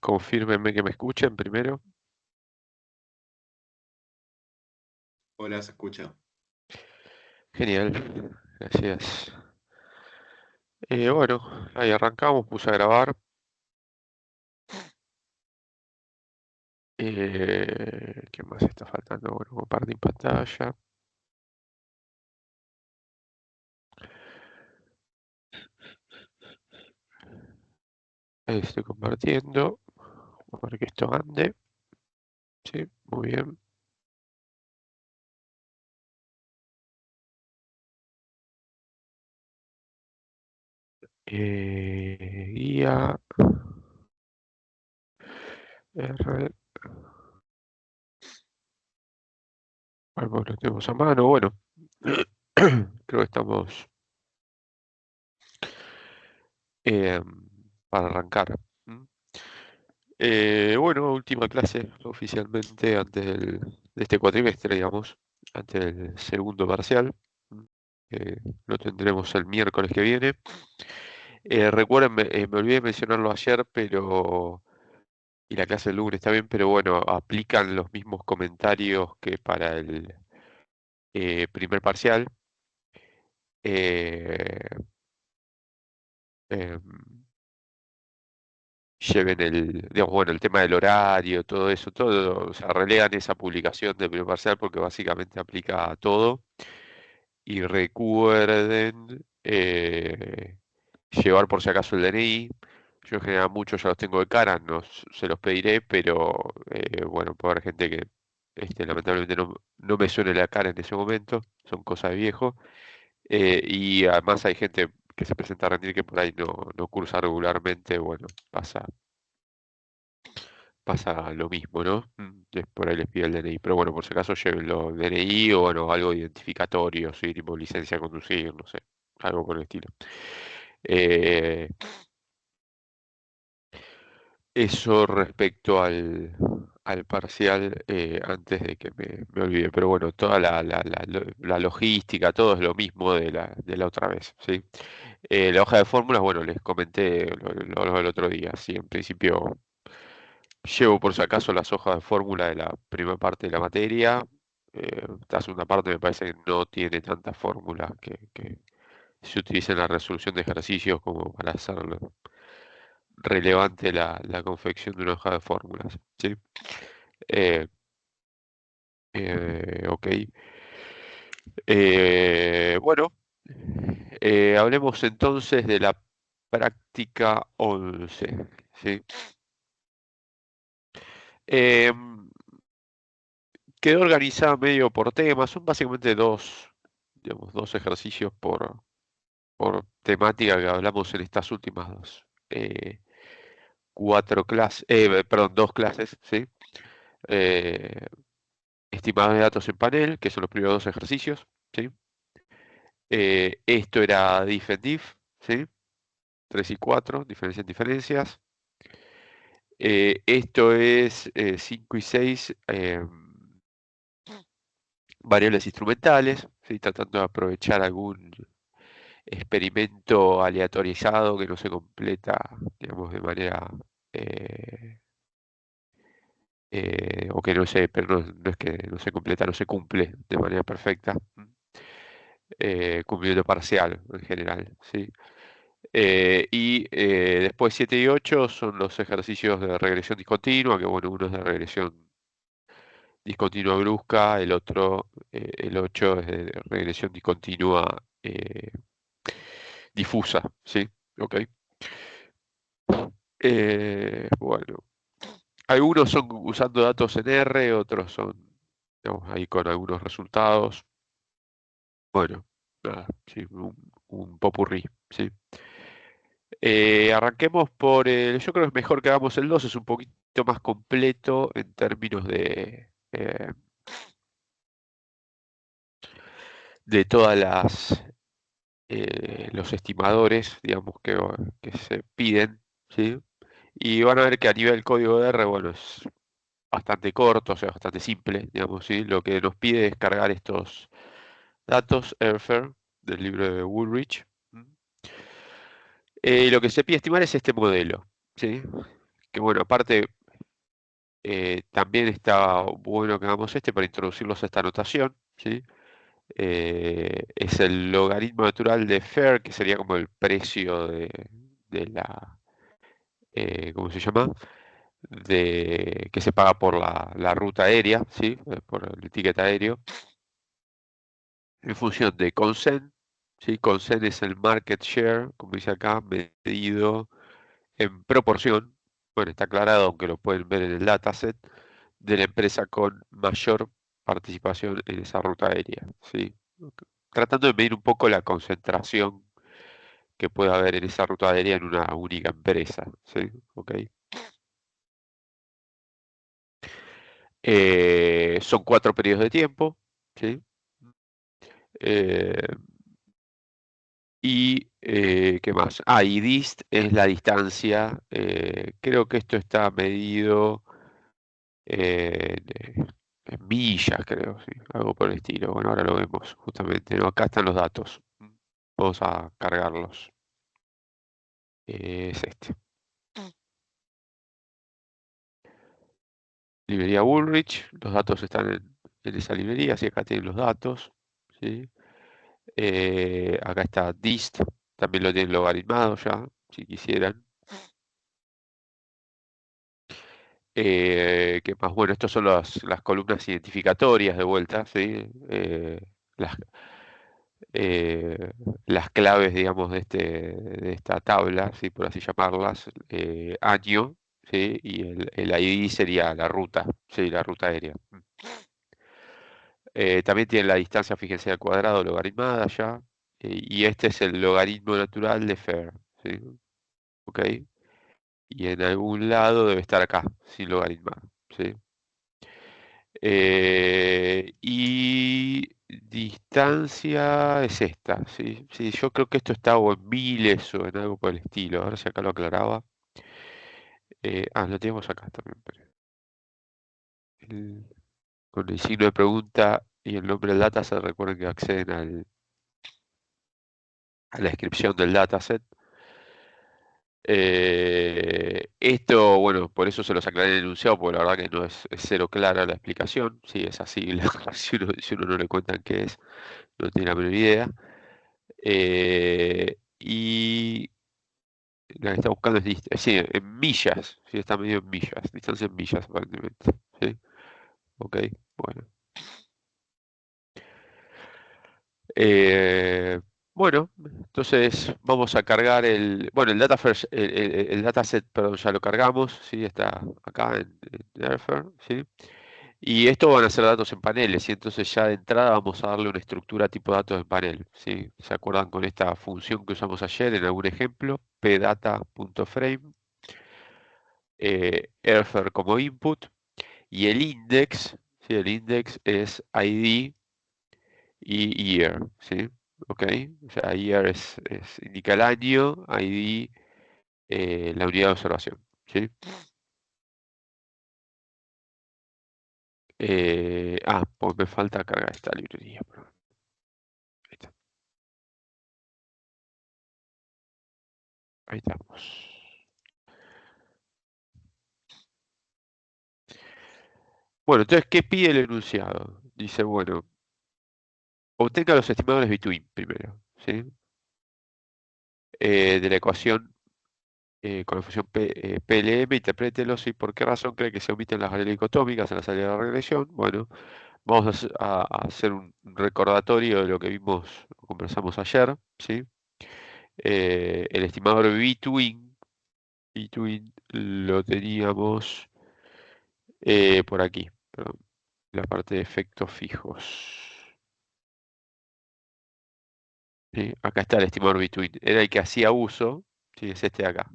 Confírmenme que me escuchen primero. Hola, se escucha. Genial, gracias. Bueno, ahí arrancamos, puse a grabar. ¿Qué más está faltando? Bueno, compartir pantalla. Ahí estoy compartiendo. Para que esto ande. Sí, muy bien. Guía. R. Bueno, lo tenemos a mano. Bueno, creo que estamos eh, para arrancar. ¿Mm? Bueno, última clase oficialmente de este cuatrimestre, digamos, antes del segundo parcial. ¿Mm? Lo tendremos el miércoles que viene. Recuerden, me olvidé de mencionarlo ayer, y la clase del lunes está bien, pero bueno, aplican los mismos comentarios que para el primer parcial. Eh, em, Lleven digamos, bueno, el tema del horario, todo eso, todo, o sea, relegan esa publicación del primer parcial porque básicamente aplica a todo. Y recuerden llevar por si acaso el DNI. Yo en general muchos ya los tengo de cara, no se los pediré, pero bueno, puede haber gente que lamentablemente no me suene la cara en ese momento, son cosas de viejo. Y además hay gente que se presenta a rendir que por ahí no cursa regularmente, bueno, pasa lo mismo, ¿no? Por ahí les pide el DNI, pero bueno, por si acaso llévenlo DNI o bueno, algo identificatorio, sí, tipo licencia de conducir, no sé, algo por el estilo. Eh, Eso respecto al parcial, antes de que me olvide, pero bueno, toda la logística, todo es lo mismo de la otra vez, ¿sí? La hoja de fórmulas, bueno, les comenté el otro día, sí, en principio llevo por si acaso las hojas de fórmula de la primera parte de la materia. La segunda parte me parece que no tiene tantas fórmulas que se utilicen en la resolución de ejercicios como para hacerlo relevante la confección de una hoja de fórmulas. ¿Sí? Eh, ok. Bueno, hablemos entonces de la práctica 11. ¿Sí? Em, Quedó organizada medio por temas, son básicamente digamos, dos ejercicios por temática que hablamos en estas últimas dos clases, ¿sí? Eh, Estimados de datos en panel, que son los primeros dos ejercicios, ¿sí? Esto era diff en diff, ¿sí? 3 y 4, diferencia en diferencias. Esto es 5 y 6, variables instrumentales, ¿sí? Tratando de aprovechar algún experimento aleatorizado que no se completa, digamos, de manera, eh, o que no se, pero no es que no se completa, no se cumple de manera perfecta. Cumplimiento parcial en general, ¿sí? Después 7 y 8 son los ejercicios de regresión discontinua, que bueno, uno es de regresión discontinua brusca, el 8 es de regresión discontinua difusa, ¿sí? Ok. Bueno, algunos son usando datos en R, otros son, digamos, ahí con algunos resultados. Bueno, nada, sí, un popurrí, ¿sí? Arranquemos yo creo que es mejor que hagamos el 2, es un poquito más completo en términos de todas los estimadores, digamos, que se piden, ¿sí? Y van a ver que a nivel código de R, bueno, es bastante corto, o sea, bastante simple, digamos, ¿sí? Lo que nos pide es cargar estos datos, Airfare, del libro de Woolrich. Y lo que se pide estimar es este modelo. ¿sí? Que bueno, aparte también está bueno que hagamos este para introducirlos a esta notación, ¿sí? Es el logaritmo natural de FAIR, que sería como el precio de la, ¿cómo se llama? Que se paga por la ruta aérea, ¿sí? Por el ticket aéreo, en función de consent, ¿sí? Consent es el market share, como dice acá, medido en proporción, bueno, está aclarado, aunque lo pueden ver en el dataset, de la empresa con mayor participación en esa ruta aérea, ¿sí? Tratando de medir un poco la concentración que puede haber en esa ruta aérea en una única empresa, ¿sí? ¿Ok? Son 4 periodos de tiempo, ¿sí? Eh, ¿qué más? Ah, y dist es la distancia. Creo que esto está medido en millas, creo, sí, algo por el estilo. Bueno, ahora lo vemos justamente, ¿no? Acá están los datos. Vamos a cargarlos. Es este. Librería Bullrich. Los datos están en esa librería, así acá tienen los datos. ¿Sí? Acá está dist. También lo tienen logaritmado ya, si quisieran. ¿Qué más? Bueno, estas son las columnas identificatorias de vuelta, ¿sí? Las, eh, las claves, digamos, de esta tabla, ¿sí? Por así llamarlas, año, ¿sí? Y el ID sería la ruta, ¿sí? La ruta aérea. También tiene la distancia, fíjense, al cuadrado logaritmada ya, y este es el logaritmo natural de Fair, ¿sí? ¿Ok? Y en algún lado debe estar acá, sin logaritmar, ¿sí? Y distancia es esta, ¿sí? Sí, yo creo que esto está o en miles o en algo por el estilo. Ahora si acá lo aclaraba. Lo tenemos acá también. El- con el signo de pregunta y el nombre del dataset, recuerden que acceden a la descripción del dataset. Esto, bueno, por eso se los aclaré en el enunciado, porque la verdad que no es cero clara la explicación. Sí, es así, si uno no le cuentan qué es, no tiene la menor idea. Y la que está buscando es sí, en millas, sí, está medio en millas, distancia en millas aparentemente. ¿Sí? Ok, bueno. Eh, bueno, entonces vamos a cargar bueno, el dataset, perdón, ya lo cargamos, ¿sí? Está acá en Airfare, ¿sí? Y esto van a ser datos en paneles, y entonces ya de entrada vamos a darle una estructura tipo datos en panel, ¿sí? ¿Se acuerdan con esta función que usamos ayer en algún ejemplo? pdata.frame, Airfare como input, y el index, ¿sí? El index es ID y year, ¿sí? ¿Ok? O sea, year indica el año, ID la unidad de observación, ¿sí? Pues me falta cargar esta librería, perdón. Ahí está, ahí estamos. Bueno, entonces, ¿qué pide el enunciado? Dice, bueno, obtenga los estimadores between primero, ¿sí? De la ecuación con la función PLM, interprételo, ¿sí? ¿Por qué razón cree que se omiten las variables dicotómicas en la salida de la regresión? Bueno, vamos a hacer un recordatorio de lo que vimos, conversamos ayer, ¿sí? El estimador between lo teníamos por aquí, perdón, la parte de efectos fijos. ¿Sí? Acá está el estimador between. Era el que hacía uso, ¿sí? Es este de acá.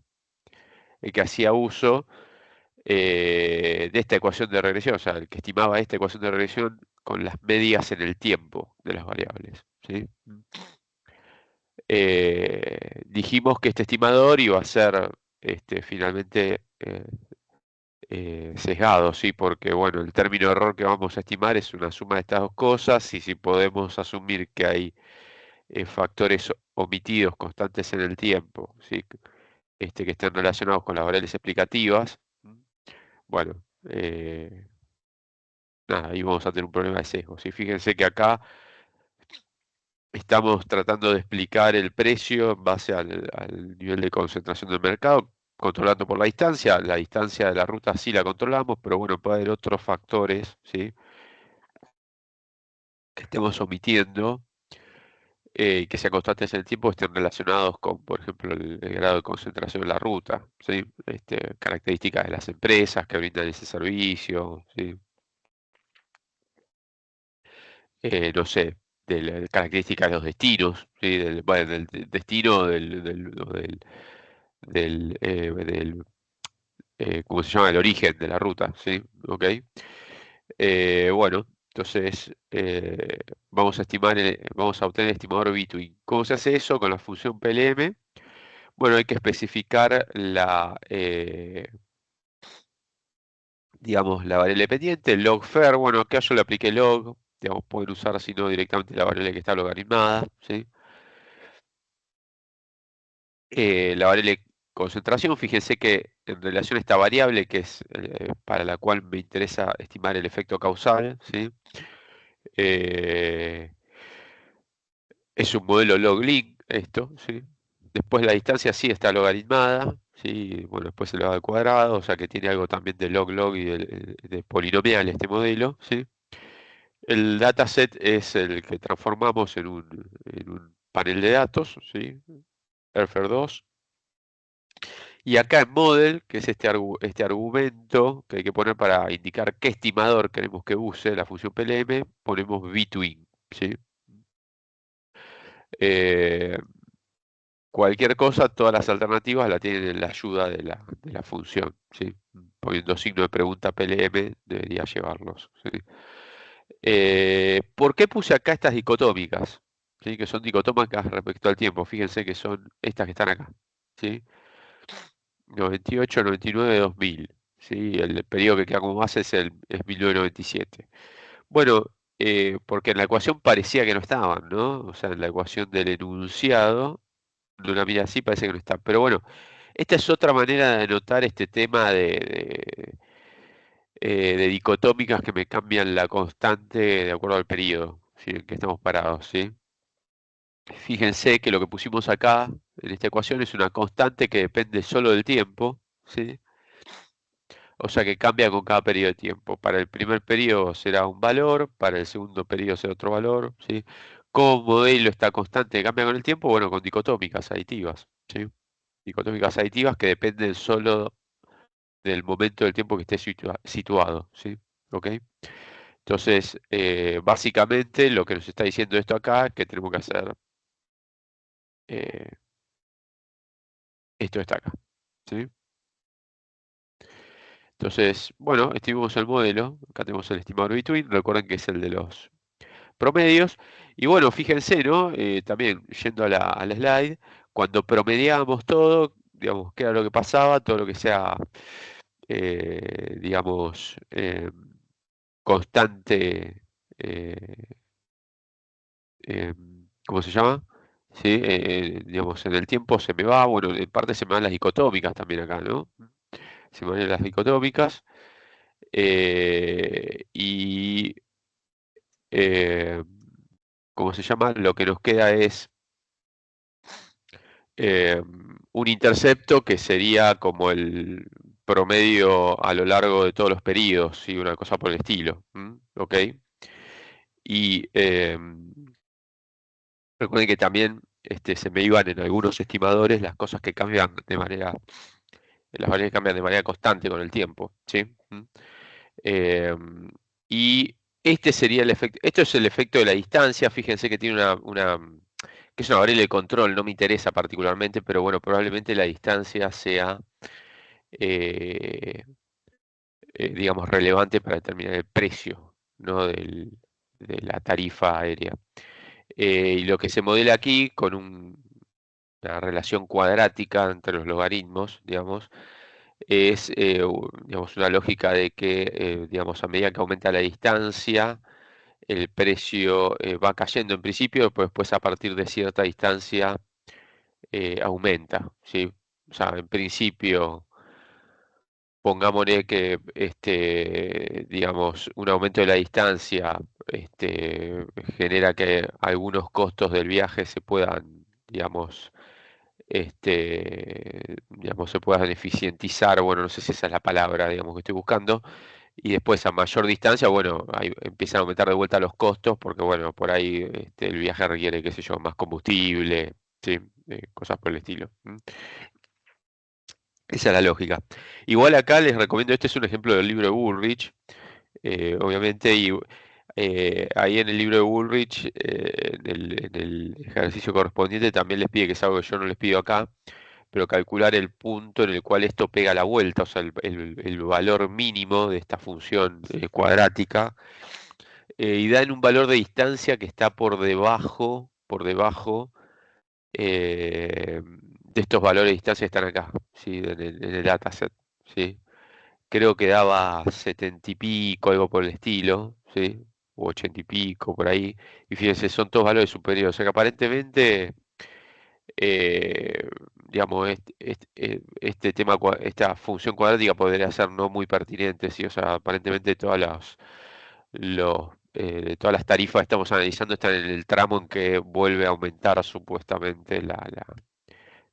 El que hacía uso de esta ecuación de regresión, o sea, el que estimaba esta ecuación de regresión con las medias en el tiempo de las variables, ¿sí? Dijimos que este estimador iba a ser finalmente sesgado, ¿sí? Porque, bueno, el término de error que vamos a estimar es una suma de estas dos cosas, y si podemos asumir que hay factores omitidos constantes en el tiempo, ¿sí? que estén relacionados con las variables explicativas, bueno, nada, ahí vamos a tener un problema de sesgo. ¿Sí? Fíjense que acá estamos tratando de explicar el precio en base al nivel de concentración del mercado, controlando por la distancia. La distancia de la ruta sí la controlamos, pero bueno, puede haber otros factores, ¿sí? Que estemos omitiendo, que sean constantes en el tiempo, estén relacionados con, por ejemplo, el grado de concentración de la ruta, ¿sí? Características de las empresas que brindan ese servicio, ¿sí? No sé, de las características de los destinos, ¿sí? Bueno, del destino ¿cómo se llama? El origen de la ruta, ¿sí? ¿Ok? Bueno, entonces vamos a obtener el estimador between. ¿Cómo se hace eso? Con la función PLM. Bueno, hay que especificar digamos, la variable pendiente, el log_fer. Bueno, acá yo le apliqué log, digamos, pueden usar si no directamente la variable que está logaritmada, ¿sí? La variable concentración, fíjense que en relación a esta variable, que es para la cual me interesa estimar el efecto causal, ¿sí? Eh, es un modelo log-link esto, ¿sí? Después la distancia sí está logaritmada, ¿sí? Bueno, después se le va al cuadrado, o sea que tiene algo también de log-log y de polinomial este modelo, ¿sí? El dataset es el que transformamos en un panel de datos, ¿sí? Erfer2. Y acá en model, que es este argumento que hay que poner para indicar qué estimador queremos que use la función PLM, ponemos between, ¿sí? Eh, Cualquier cosa, todas las alternativas la tienen en la ayuda de la función, ¿sí? Poniendo signo de pregunta PLM debería llevarlos, ¿sí? ¿Por qué puse acá estas dicotómicas? ¿Sí? Que son dicotómicas respecto al tiempo. Fíjense que son estas que están acá, ¿sí? 98, 99, 2000, ¿sí? El periodo que queda como base es 1997. Bueno, porque en la ecuación parecía que no estaban, ¿no? O sea, en la ecuación del enunciado, de una medida así parece que no están. Pero bueno, esta es otra manera de notar este tema de dicotómicas que me cambian la constante de acuerdo al periodo, ¿sí? En que estamos parados, ¿sí? Fíjense que lo que pusimos acá en esta ecuación es una constante que depende solo del tiempo, ¿sí? O sea que cambia con cada periodo de tiempo. Para el primer periodo será un valor, para el segundo periodo será otro valor, ¿sí? ¿Cómo modelo esta constante que cambia con el tiempo? Bueno, con dicotómicas aditivas, ¿sí? Dicotómicas aditivas que dependen solo del momento del tiempo que esté situado, ¿sí? ¿Ok? Entonces, básicamente lo que nos está diciendo esto acá es que tenemos que hacer eh, esto está acá, ¿sí? Entonces, bueno, estimamos el modelo, acá tenemos el estimador between, recuerden que es el de los promedios, y bueno, fíjense, ¿no? También yendo a la slide, cuando promediábamos todo, digamos, ¿qué era lo que pasaba? Todo lo que sea, digamos, constante, eh, ¿cómo se llama? Sí, digamos, en el tiempo se me va, bueno, en parte se me van las dicotómicas también acá, ¿no? Se me van las dicotómicas. Y, eh, ¿cómo se llama? Lo que nos queda es eh, un intercepto que sería como el promedio a lo largo de todos los periodos, ¿sí? Una cosa por el estilo, ¿ok? Y recuerden que también se me iban en algunos estimadores las cosas que cambian las variables cambian de manera constante con el tiempo, ¿sí? Em, y este sería el efecto, esto es el efecto de la distancia, fíjense que tiene que es una variable de control, no me interesa particularmente, pero bueno, probablemente la distancia sea, eh, digamos, relevante para determinar el precio, ¿no? De la tarifa aérea. Y lo que se modela aquí con una relación cuadrática entre los logaritmos, digamos, es digamos, una lógica de que digamos, a medida que aumenta la distancia, el precio va cayendo en principio, pero después a partir de cierta distancia aumenta, ¿sí? O sea, en principio, pongámosle que, digamos, un aumento de la distancia, genera que algunos costos del viaje se puedan, digamos, se puedan eficientizar, bueno, no sé si esa es la palabra, digamos, que estoy buscando, y después a mayor distancia, bueno, ahí empiezan a aumentar de vuelta los costos, porque bueno, por ahí el viaje requiere, qué sé yo, más combustible, sí, cosas por el estilo. Esa es la lógica. Igual acá les recomiendo, este es un ejemplo del libro de Bullrich, obviamente, y ahí en el libro de Bullrich, en el ejercicio correspondiente, también les pide, que es algo que yo no les pido acá, pero calcular el punto en el cual esto pega la vuelta, o sea, el valor mínimo de esta función cuadrática, y da en un valor de distancia que está por debajo de estos valores de distancia que están acá, ¿sí? En el dataset, ¿sí? Creo que daba 70 y pico, algo por el estilo, ¿sí? O 80 y pico, por ahí. Y fíjense, son todos valores superiores. O sea que aparentemente, eh, digamos, esta función cuadrática podría ser no muy pertinente, ¿sí? O sea, aparentemente todas las tarifas que estamos analizando están en el tramo en que vuelve a aumentar supuestamente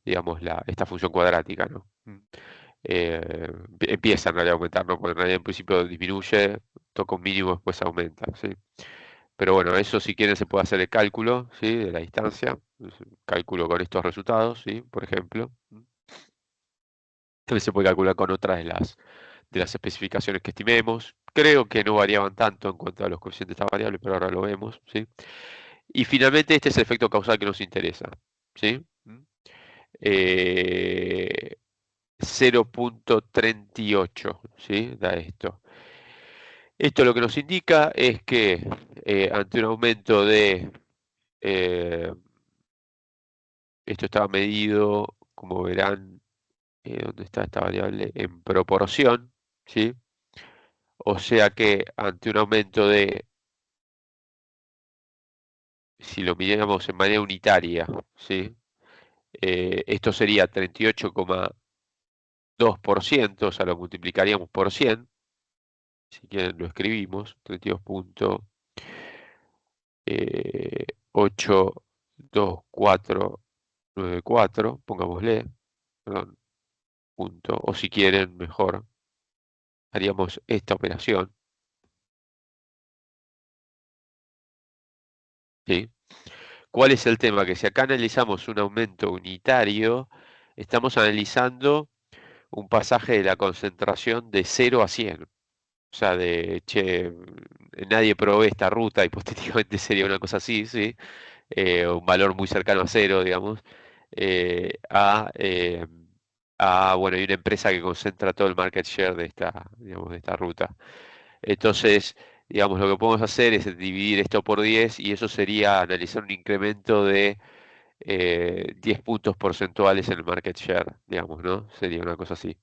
digamos, esta función cuadrática, ¿no? Empieza en realidad a aumentar, ¿no? Porque en realidad en principio disminuye, toca un mínimo, después aumenta, ¿sí? Pero bueno, eso si quieren se puede hacer el cálculo, ¿sí? De la distancia, es un cálculo con estos resultados, ¿sí? Por ejemplo. También se puede calcular con otras de las especificaciones que estimemos. Creo que no variaban tanto en cuanto a los coeficientes de esta variable, pero ahora lo vemos, ¿sí? Y finalmente este es el efecto causal que nos interesa, ¿sí? Eh, 0,38, ¿sí? Da esto. Esto lo que nos indica es que ante un aumento eh, esto estaba medido, como verán, ¿dónde está esta variable? En proporción, ¿sí? O sea que ante un aumento si lo midiéramos en manera unitaria, ¿sí? Esto sería 38,2%, o sea, lo multiplicaríamos por 100, si quieren lo escribimos, 32.82494, pongámosle, perdón, punto, o si quieren mejor, haríamos esta operación, ¿sí? ¿Cuál es el tema? Que si acá analizamos un aumento unitario, estamos analizando un pasaje de la concentración de 0 a 100. O sea, che, nadie provee esta ruta, hipotéticamente sería una cosa así, ¿sí? Un valor muy cercano a cero, digamos, eh, a, eh, bueno, hay una empresa que concentra todo el market share digamos, de esta ruta. Entonces, digamos, lo que podemos hacer es dividir esto por 10 y eso sería analizar un incremento de 10 puntos porcentuales en el market share, digamos, ¿no? Sería una cosa así.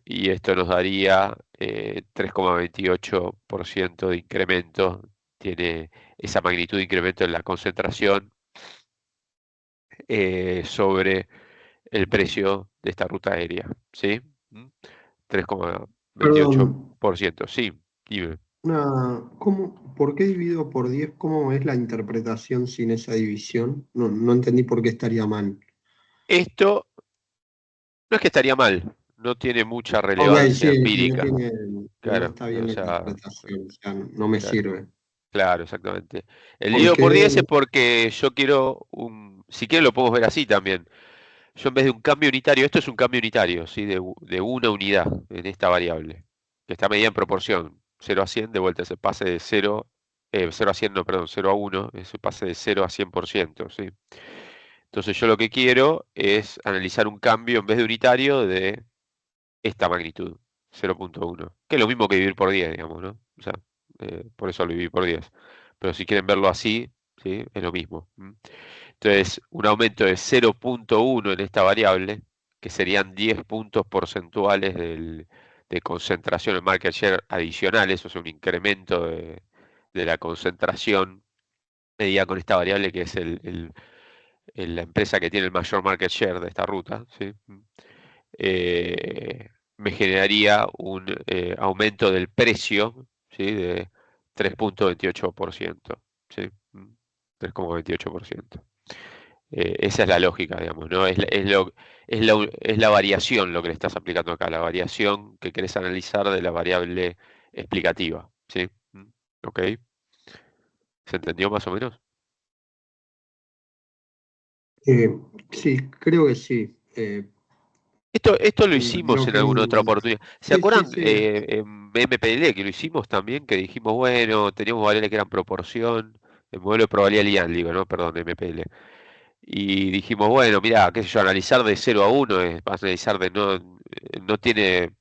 Y esto nos daría 3,28% de incremento, tiene esa magnitud de incremento en la concentración sobre el precio de esta ruta aérea, ¿sí? ¿Mm? tres coma veintiocho Perdón, por ciento, sí, dime. ¿por qué dividido por 10? ¿Cómo es la interpretación sin esa división? No, no entendí por qué estaría mal. Esto no es que estaría mal, no tiene mucha Ok, relevancia sí, empírica, no claro, está o bien la sea, interpretación, o sea, no me claro. sirve. Claro, exactamente. El ¿Por dividido por qué? 10 es porque yo quiero si quieren lo podemos ver así también. Yo en vez de un cambio unitario, esto es un cambio unitario, ¿sí? De una unidad en esta variable, que está medida en proporción. 0 a 100 de vuelta, se pase de 0 a 100 no, perdón, 0 a 1 se pase de 0 a 100%, ¿sí? Entonces yo lo que quiero es analizar un cambio en vez de unitario de esta magnitud, 0,1, que es lo mismo que dividir por 10, digamos, ¿no? O sea, por eso lo dividí por 10. Pero si quieren verlo así, ¿sí? Es lo mismo. Entonces, un aumento de 0,1 en esta variable, que serían 10 puntos porcentuales de concentración en market share adicionales, o sea, un incremento de la concentración medida con esta variable que es la empresa que tiene el mayor market share de esta ruta, ¿sí? Me generaría un aumento del precio, ¿sí? De 3,28%, ¿sí? 3,28%. Esa es la lógica, digamos, ¿no? Es la variación lo que le estás aplicando acá, la variación que querés analizar de la variable explicativa, ¿sí? ¿Ok? ¿Se entendió más o menos? Eh, sí, creo que sí. Esto lo hicimos Lo en que... alguna otra oportunidad. ¿Se Sí, sí, acuerdan sí. en MPL que lo hicimos también? Que dijimos, bueno, teníamos variables que eran proporción, el modelo de probabilidad Lian, digo, ¿no? Perdón, MPL. Y dijimos, bueno, mira, qué sé yo, analizar de 0 a 1 es analizar de no tiene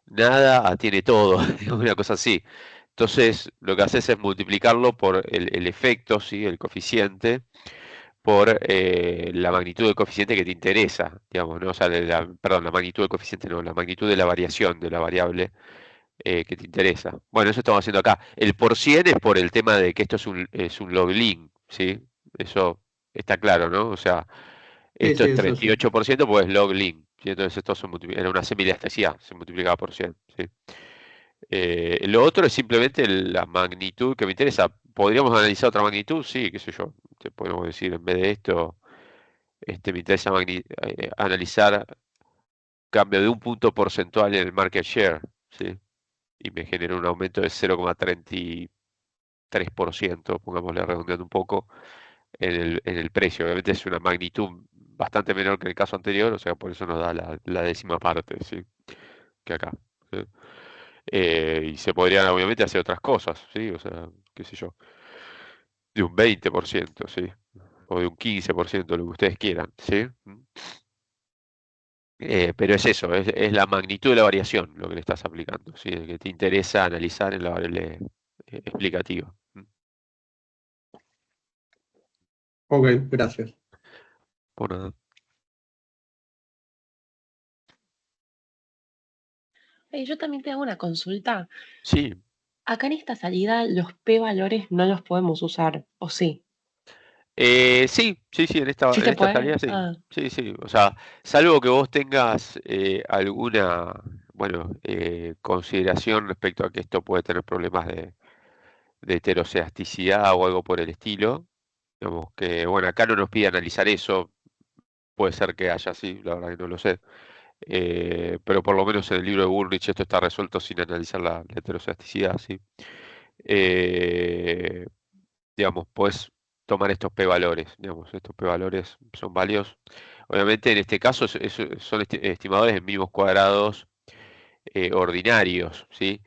nada a tiene todo, digamos, una cosa así. Entonces, lo que haces es multiplicarlo por el efecto, ¿sí? El coeficiente por la magnitud del coeficiente que te interesa, digamos, ¿no? O sea, perdón, la magnitud del coeficiente no, la magnitud de la variación de la variable que te interesa. Bueno, eso estamos haciendo acá. El por 100 es por el tema de que esto es un log-link, ¿sí? Eso está claro, ¿no? O sea, Sí, esto sí, es eso sí. 38% pues es log-link, ¿sí? Entonces esto era una semidiastasia, se multiplicaba por 100, ¿sí? Lo otro es simplemente la magnitud que me interesa. ¿Podríamos analizar otra magnitud? Sí, qué sé yo. Te podemos decir, en vez de esto, me interesa analizar cambio de un punto porcentual en el market share, ¿sí? Y me genera un aumento de 0,33%, pongámosle redondeando un poco, en el precio. Obviamente es una magnitud bastante menor que en el caso anterior, o sea, por eso nos da la décima parte, ¿sí? Que acá, ¿sí? Y se podrían obviamente hacer otras cosas, ¿sí? O sea, qué sé yo, de un 20%, ¿sí? O de un 15%, lo que ustedes quieran, ¿sí? Pero es eso, es la magnitud de la variación lo que le estás aplicando, ¿sí? El que te interesa analizar en la variable explicativa. Ok, gracias. Por nada. Yo también te hago una consulta. Sí, Acá en esta salida los p-valores no los podemos usar, ¿o sí? sí, sí, sí, en esta, ¿Sí en se esta puede? salida sí, Ah, sí, sí, o sea, salvo que vos tengas alguna, bueno, consideración respecto a que esto puede tener problemas de heteroceasticidad o algo por el estilo, digamos que, bueno, acá no nos pide analizar eso, puede ser que haya, sí, la verdad que no lo sé. Pero por lo menos en el libro de Bullrich esto está resuelto sin analizar la heterocesticidad, ¿sí? Eh, digamos, puedes tomar estos p-valores, digamos, estos p-valores son valiosos. Obviamente en este caso son estimadores en mínimos cuadrados ordinarios, ¿sí?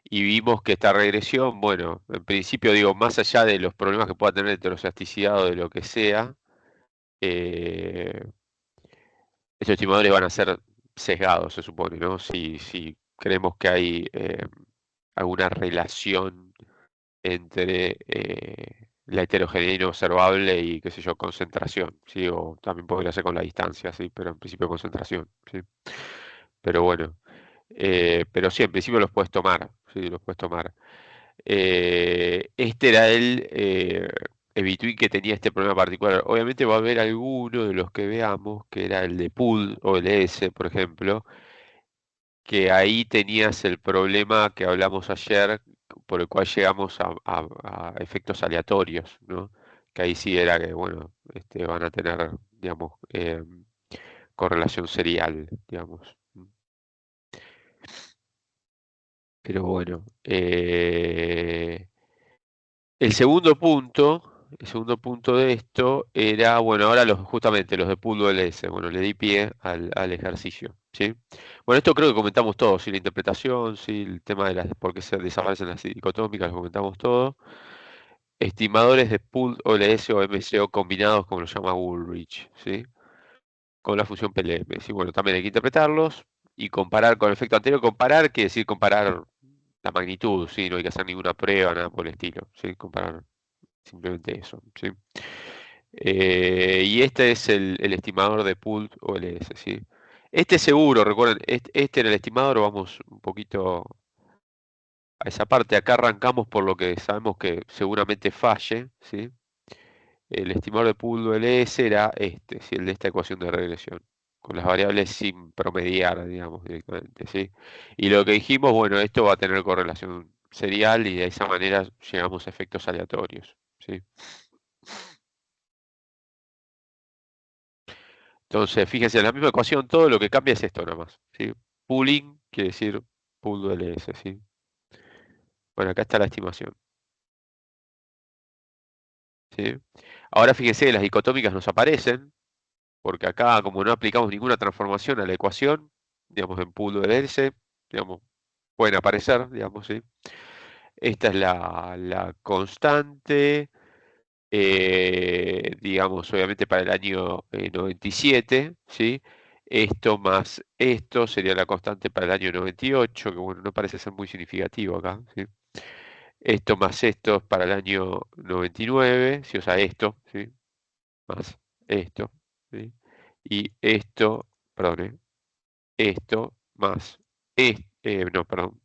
Y vimos que esta regresión, bueno, en principio digo, más allá de los problemas que pueda tener heterocesticidad o de lo que sea, eh, estos estimadores van a ser sesgados, se supone, ¿no? Si creemos que hay alguna relación entre la heterogeneidad observable y, qué sé yo, concentración, ¿sí? O también podría ser con la distancia, ¿sí? Pero en principio concentración, ¿sí? Pero bueno, pero sí, en principio los puedes tomar, ¿sí? Los puedes tomar. Este era el Ebitwin que tenía este problema particular. Obviamente va a haber alguno de los que veamos, que era el de Pool o el S, por ejemplo, que ahí tenías el problema que hablamos ayer, por el cual llegamos a efectos aleatorios, ¿no? Que ahí sí era que, bueno, van a tener, digamos, correlación serial, digamos. Pero bueno, el segundo punto de esto era, bueno, ahora justamente los de Pool LS, bueno, le di pie al ejercicio, ¿sí? Bueno, esto creo que comentamos todo, sí, la interpretación, sí, el tema de por qué se desaparecen las dicotómicas, lo comentamos todo. Estimadores de Pool OLS o MCO combinados, como lo llama Woolrich, ¿sí? Con la función PLM, sí, bueno, también hay que interpretarlos y comparar con el efecto anterior. Comparar quiere decir comparar la magnitud, ¿sí? No hay que hacer ninguna prueba, nada por el estilo, ¿sí? Comparar simplemente eso, ¿sí? Y este es el estimador de Pool OLS, ¿sí? Este seguro, recuerden, este era el estimador, vamos un poquito a esa parte. Acá arrancamos por lo que sabemos que seguramente falle, ¿sí? el estimador de pool LS era este, ¿sí? El de esta ecuación de regresión, con las variables sin promediar, digamos, directamente, ¿sí? Y lo que dijimos, bueno, esto va a tener correlación serial y de esa manera llegamos a efectos aleatorios, ¿sí? Entonces, fíjense, en la misma ecuación todo lo que cambia es esto nada más, ¿sí? Pooling quiere decir pool LS, ¿sí? Bueno, acá está la estimación, ¿sí? Ahora fíjense, las dicotómicas nos aparecen, porque acá como no aplicamos ninguna transformación a la ecuación, digamos en pool LS, digamos, pueden aparecer, digamos, ¿sí? Esta es la constante, digamos, obviamente para el año 97, ¿sí? Esto más esto sería la constante para el año 98, que bueno, no parece ser muy significativo acá, ¿sí? Esto más esto para el año 99, ¿sí? O sea, esto, ¿sí? Más esto, ¿sí? Y esto, perdón, esto más, no, perdón,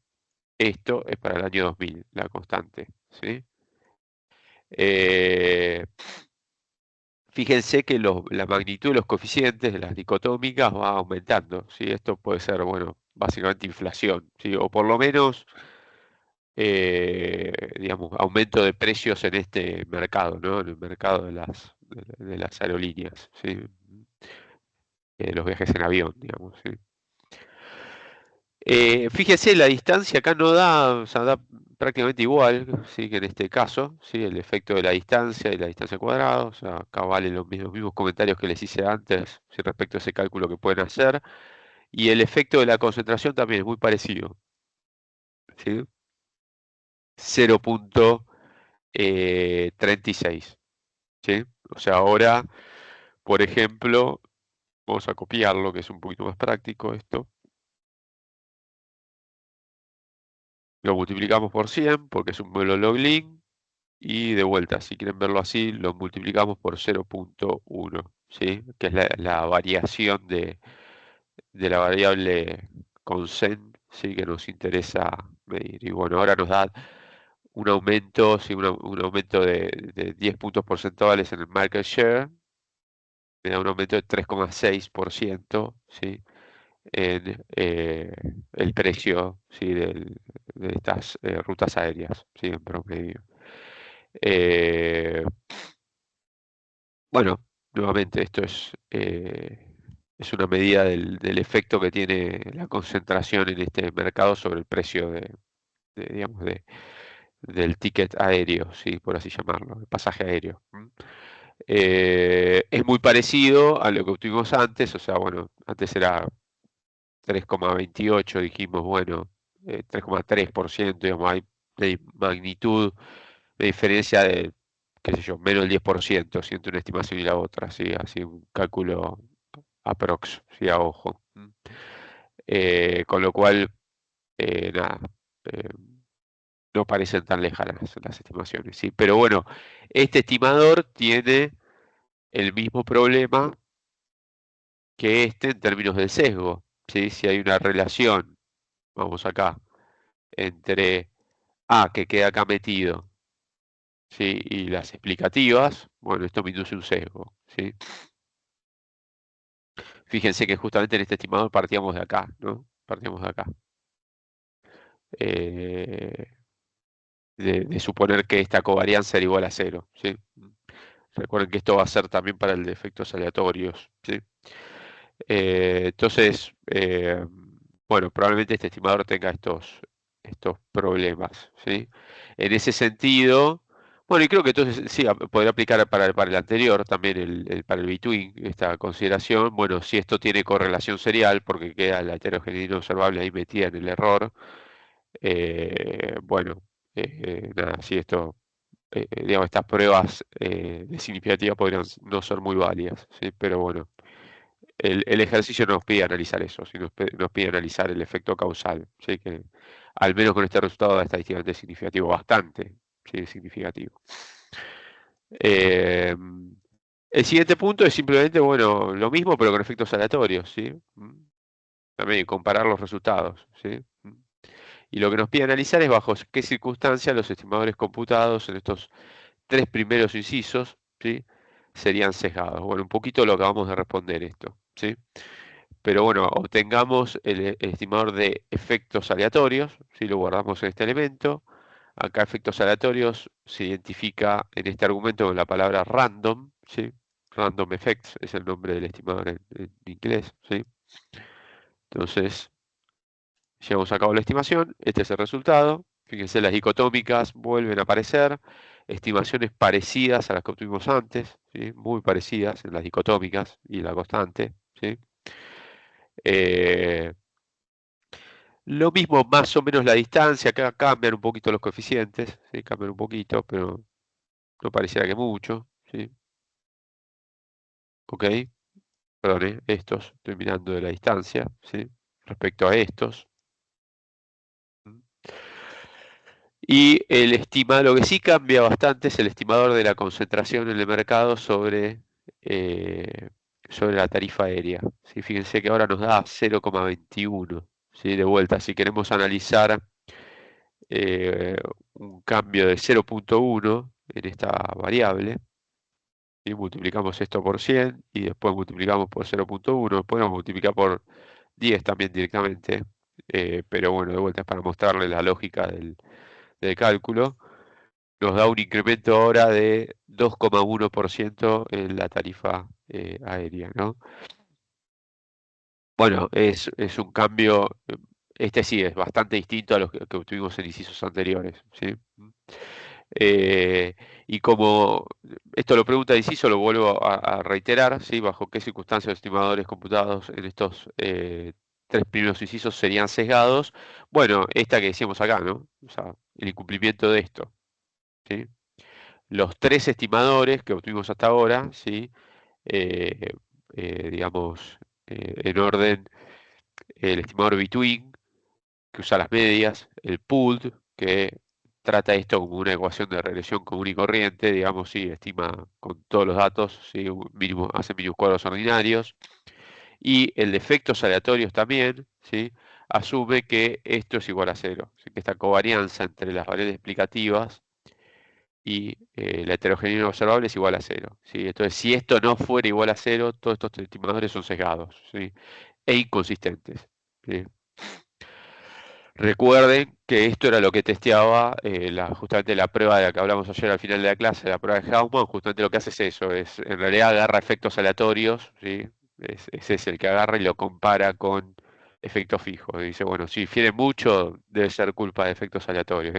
esto es para el año 2000, la constante, ¿sí? Eh, Fíjense que la magnitud de los coeficientes de las dicotómicas va aumentando, ¿sí? Esto puede ser, bueno, básicamente inflación, ¿sí? O por lo menos, digamos, aumento de precios en este mercado, ¿no? En el mercado de las aerolíneas, ¿sí? Los viajes en avión, digamos, ¿sí? Fíjese, la distancia acá no da, o sea, da prácticamente igual, ¿sí? Que en este caso, ¿sí? El efecto de la distancia y la distancia cuadrada, o sea, acá valen los mismos comentarios que les hice antes, ¿sí? Respecto a ese cálculo que pueden hacer, y el efecto de la concentración también es muy parecido, ¿sí? 0,36, ¿sí? O sea, ahora, por ejemplo, vamos a copiarlo, que es un poquito más práctico esto. Lo multiplicamos por 100, porque es un modelo log-link. Y de vuelta, si quieren verlo así, lo multiplicamos por 0,1, ¿sí? Que es la variación de la variable consent, ¿sí? Que nos interesa medir. Y bueno, ahora nos da un aumento, ¿sí? Un aumento de 10 puntos porcentuales en el market share, me da un aumento de 3,6%, ¿sí? En el precio, ¿sí? De estas rutas aéreas, ¿sí? En promedio. Eh, Bueno, nuevamente esto es una medida del efecto que tiene la concentración en este mercado sobre el precio digamos, del ticket aéreo, ¿sí? Por así llamarlo, el pasaje aéreo. Es muy parecido a lo que obtuvimos antes, o sea, bueno, antes era 3,28, dijimos, bueno, 3,3%, digamos, hay de magnitud de diferencia de, qué sé yo, menos del 10%, si entre una estimación y la otra, ¿sí? Así un cálculo aprox, ¿sí? A ojo. Con lo cual, nada, eh, no parecen tan lejanas las estimaciones, ¿sí? Pero bueno, este estimador tiene el mismo problema que este en términos del sesgo, ¿sí? Si hay una relación, vamos acá, entre A, que queda acá metido, ¿sí? Y las explicativas, bueno, esto me induce un sesgo, ¿sí? Fíjense que justamente en este estimador partíamos de acá, ¿no? Partíamos de acá. Eh, de suponer que esta covarianza era igual a 0, ¿sí? Recuerden que esto va a ser también para el de efectos aleatorios, ¿sí? Entonces, bueno, probablemente este estimador tenga estos problemas, ¿sí? En ese sentido, bueno, y creo que entonces sí, podría aplicar para el anterior también, para el between, esta consideración. Bueno, si esto tiene correlación serial, porque queda la heterogeneidad observable ahí metida en el error, bueno, nada, si esto, digamos, estas pruebas de significativa podrían no ser muy válidas, ¿sí? Pero bueno. El ejercicio nos pide analizar eso, ¿sí? Nos pide analizar el efecto causal, ¿sí? Que al menos con este resultado da estadísticamente significativo, bastante, ¿sí? Significativo. Eh, el siguiente punto es simplemente, bueno, lo mismo pero con efectos aleatorios, ¿sí? También comparar los resultados, ¿sí? Y lo que nos pide analizar es bajo qué circunstancias los estimadores computados en estos tres primeros incisos, ¿sí? Serían sesgados. Bueno, un poquito lo acabamos de responder esto, ¿sí? Pero bueno, obtengamos el estimador de efectos aleatorios, si lo guardamos en este elemento. Acá efectos aleatorios se identifica en este argumento con la palabra random, ¿sí? Random effects es el nombre del estimador en inglés, ¿sí? Entonces, llevamos a cabo la estimación, este es el resultado. Fíjense, las dicotómicas vuelven a aparecer, estimaciones parecidas a las que obtuvimos antes, ¿sí? Muy parecidas en las dicotómicas y la constante, ¿sí? Eh, lo mismo, más o menos la distancia, acá cambian un poquito los coeficientes, ¿sí? Cambian un poquito, pero no pareciera que mucho, ¿sí? Ok, perdón, estos, estoy mirando de la distancia, ¿sí? Respecto a estos. Y el estimado, lo que sí cambia bastante es el estimador de la concentración en el mercado sobre la tarifa aérea, ¿sí? Fíjense que ahora nos da 0,21, ¿sí? De vuelta, si queremos analizar eh, un cambio de 0,1 en esta variable, y multiplicamos esto por 100 y después multiplicamos por 0,1, podemos multiplicar por 10 también directamente, pero bueno, de vuelta es para mostrarle la lógica del cálculo. Nos da un incremento ahora de 2,1% en la tarifa aérea, ¿no? Bueno, es un cambio, este sí es bastante distinto a los que obtuvimos en incisos anteriores, ¿sí? Eh, y como esto lo pregunta el inciso, lo vuelvo a reiterar, ¿sí? Bajo qué circunstancias los estimadores computados en estos tres primeros incisos serían sesgados. Bueno, esta que decíamos acá, ¿no? O sea, el incumplimiento de esto, ¿sí? Los tres estimadores que obtuvimos hasta ahora, ¿sí? Eh, digamos, en orden, el estimador between, que usa las medias, el pooled, que trata esto como una ecuación de regresión común y corriente, digamos, sí, estima con todos los datos, ¿sí? Mínimo, hace mínimos cuadros ordinarios, y el de efectos aleatorios también, ¿sí? Asume que esto es igual a cero, ¿sí? Que esta covarianza entre las variables explicativas y la heterogeneidad observable es igual a cero, ¿sí? Entonces, si esto no fuera igual a cero, todos estos estimadores son sesgados, ¿sí? E inconsistentes, ¿sí? Recuerden que esto era lo que testeaba justamente la prueba de la que hablamos ayer al final de la clase, la prueba de Haussmann. Justamente lo que hace es eso, en realidad agarra efectos aleatorios, ¿sí? Ese es el que agarra y lo compara con efectos fijos. Dice, bueno, si difiere mucho, debe ser culpa de efectos aleatorios.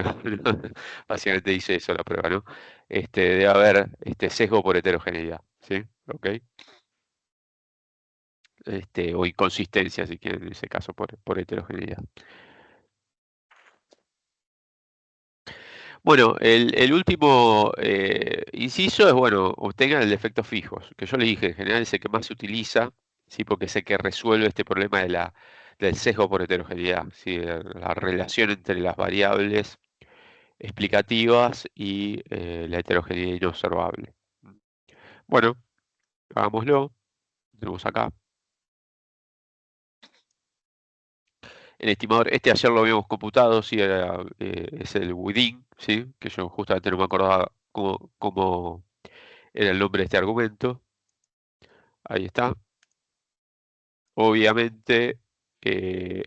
Básicamente dice eso la prueba, ¿no? Debe haber sesgo por heterogeneidad, ¿sí? ¿Ok? O inconsistencia, si quieren, en ese caso, por heterogeneidad. Bueno, el último inciso es, bueno, obtengan el de efectos fijos, que yo le dije, en general es el que más se utiliza, ¿sí? Porque es el que resuelve este problema del sesgo por heterogeneidad, ¿sí? La relación entre las variables explicativas y la heterogeneidad inobservable. Bueno, hagámoslo. Tenemos acá. El estimador, ayer lo habíamos computado, sí, es el within, ¿sí? Que yo justamente no me acordaba cómo era el nombre de este argumento. Ahí está. Obviamente,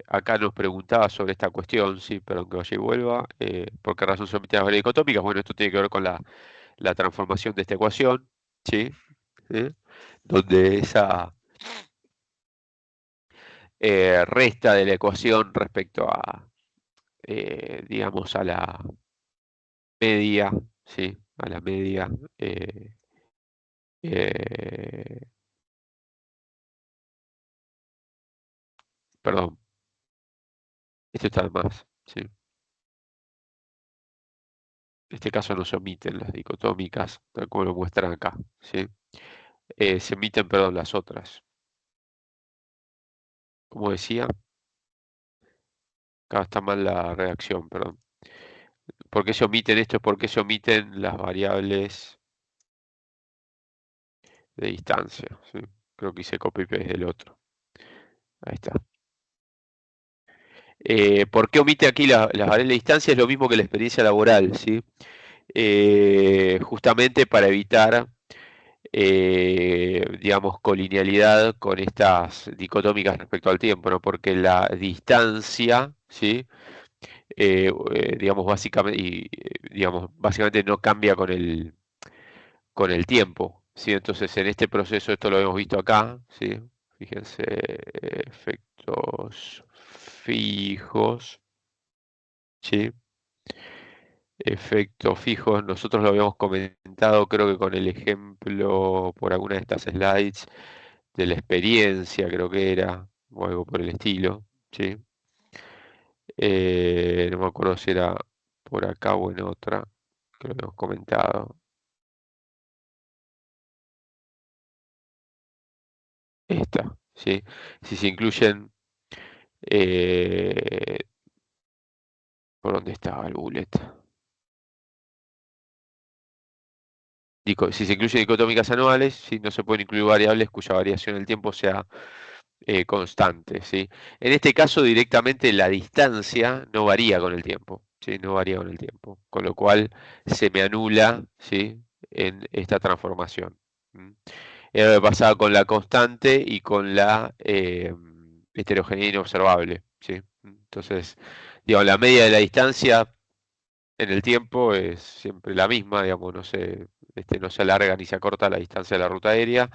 acá nos preguntaba sobre esta cuestión, sí, perdón que vaya y vuelva, ¿por qué razón son omitidas las variables dicotómicas? Bueno, esto tiene que ver con la transformación de esta ecuación, ¿sí? Donde esa resta de la ecuación respecto a, digamos, a la media, ¿sí? A la media. Eh, Perdón, esto está de más, ¿sí? En este caso no se omiten las dicotómicas, tal como lo muestran acá, ¿sí? Se omiten, perdón, las otras. Como decía, acá está mal la redacción, perdón. ¿Por qué se omiten esto? ¿Por qué se omiten las variables de distancia? ¿Sí? Creo que hice copy paste del otro. Ahí está. ¿Por qué omite aquí las variables de distancia? Es lo mismo que la experiencia laboral, ¿sí? Justamente para evitar digamos, colinealidad con estas dicotómicas respecto al tiempo, ¿no? Porque la distancia, ¿sí? Digamos, digamos, básicamente no cambia con el tiempo, ¿sí? Entonces, en este proceso, esto lo hemos visto acá, ¿sí? Fíjense, efectos fijos, ¿sí? Efectos fijos, nosotros lo habíamos comentado, creo que con el ejemplo por alguna de estas slides de la experiencia, creo que era, o algo por el estilo, ¿sí? No me acuerdo si era por acá o en otra, que lo habíamos comentado. Esta, ¿sí? Si se incluyen, eh, ¿por dónde estaba el bullet? Si se incluyen dicotómicas anuales, ¿sí? No se pueden incluir variables cuya variación en el tiempo sea constante, ¿sí? En este caso directamente la distancia no varía con el tiempo, ¿sí? No varía con el tiempo, con lo cual se me anula, ¿sí? En esta transformación. ¿Mm? Era lo que pasaba con la constante y con la heterogeneidad inobservable, ¿sí? Entonces, digamos, la media de la distancia en el tiempo es siempre la misma, digamos, no se alarga ni se acorta la distancia de la ruta aérea,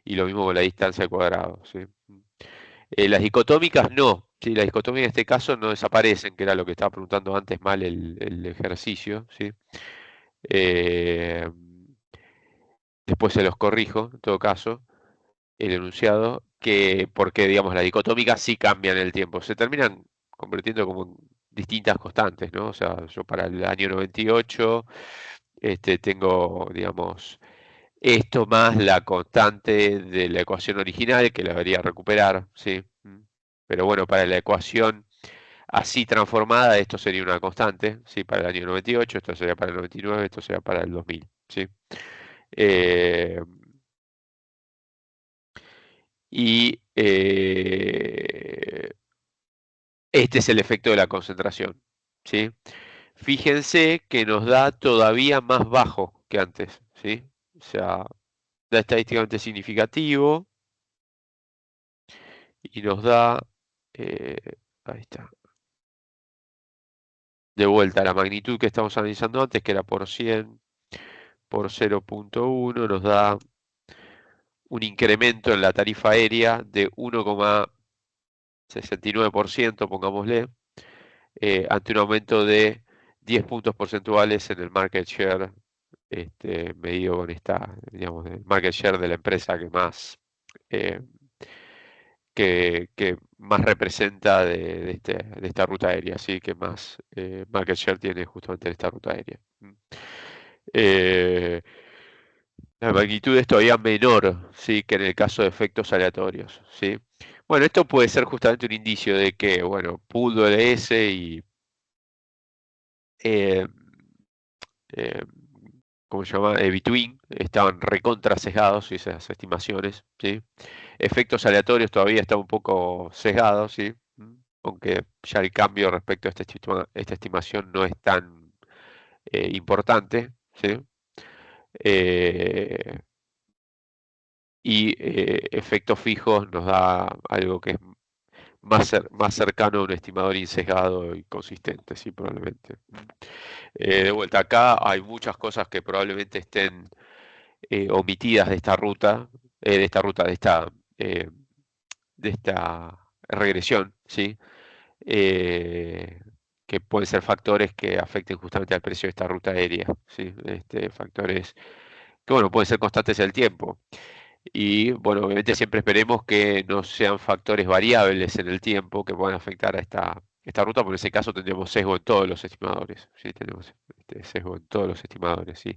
y lo mismo con la distancia al cuadrado, ¿sí? Las dicotómicas no, ¿sí? Las dicotómicas en este caso no desaparecen, que era lo que estaba preguntando antes mal el ejercicio, ¿sí? Eh, Después se los corrijo, en todo caso, el enunciado, que porque, digamos, las dicotómicas sí cambian el tiempo, se terminan convirtiendo como en distintas constantes, ¿no? O sea, yo para el año 98 tengo, digamos, esto más la constante de la ecuación original, que la debería recuperar, ¿sí? Pero bueno, para la ecuación así transformada, esto sería una constante, ¿sí? Para el año 98, esto sería para el 99, esto sería para el 2000, ¿sí? Eh, y este es el efecto de la concentración, ¿sí? Fíjense que nos da todavía más bajo que antes, ¿sí? O sea, da estadísticamente significativo y nos da, eh, ahí está, de vuelta la magnitud que estamos analizando antes, que era por 100 por 0,1, nos da un incremento en la tarifa aérea de 1,69%, pongámosle, ante un aumento de 10 puntos porcentuales en el market share, medido con digamos, el market share de la empresa eh, que más representa de esta ruta aérea, ¿sí? Que más market share tiene justamente en esta ruta aérea. Eh, la magnitud es todavía menor, ¿sí? Que en el caso de efectos aleatorios, ¿sí? Bueno, esto puede ser justamente un indicio de que, bueno, pool LS y eh, eh, ¿cómo se llama? Between estaban recontra sesgados, ¿sí? Esas estimaciones, ¿sí? Efectos aleatorios todavía están un poco sesgados, ¿sí? Aunque ya el cambio respecto a esta estimación no es tan importante, ¿sí? Eh, Efectos fijos nos da algo que es más cercano a un estimador insesgado y consistente, sí, probablemente. De vuelta, acá hay muchas cosas que probablemente estén omitidas eh, de esta regresión, ¿sí? Eh, que pueden ser factores que afecten justamente al precio de esta ruta aérea, ¿sí? Factores que, bueno, pueden ser constantes en el tiempo. Y, bueno, obviamente siempre esperemos que no sean factores variables en el tiempo que puedan afectar a esta ruta, porque en ese caso tendríamos sesgo en todos los estimadores, ¿sí? Tenemos sesgo en todos los estimadores, ¿sí?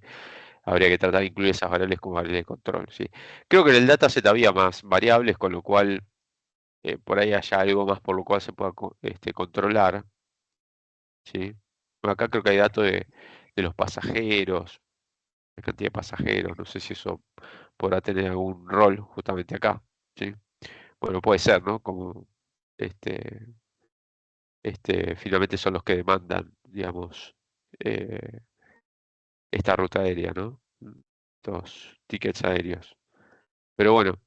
Habría que tratar de incluir esas variables como variables de control, ¿sí? Creo que en el dataset había más variables, con lo cual por ahí haya algo más por lo cual se pueda controlar, ¿sí? Bueno, acá creo que hay datos de los pasajeros, la cantidad de pasajeros, no sé si eso podrá tener algún rol justamente acá, ¿sí? Bueno, puede ser, ¿no? Como este, finalmente son los que demandan, digamos, esta ruta aérea, ¿no? estos tickets aéreos. Pero bueno,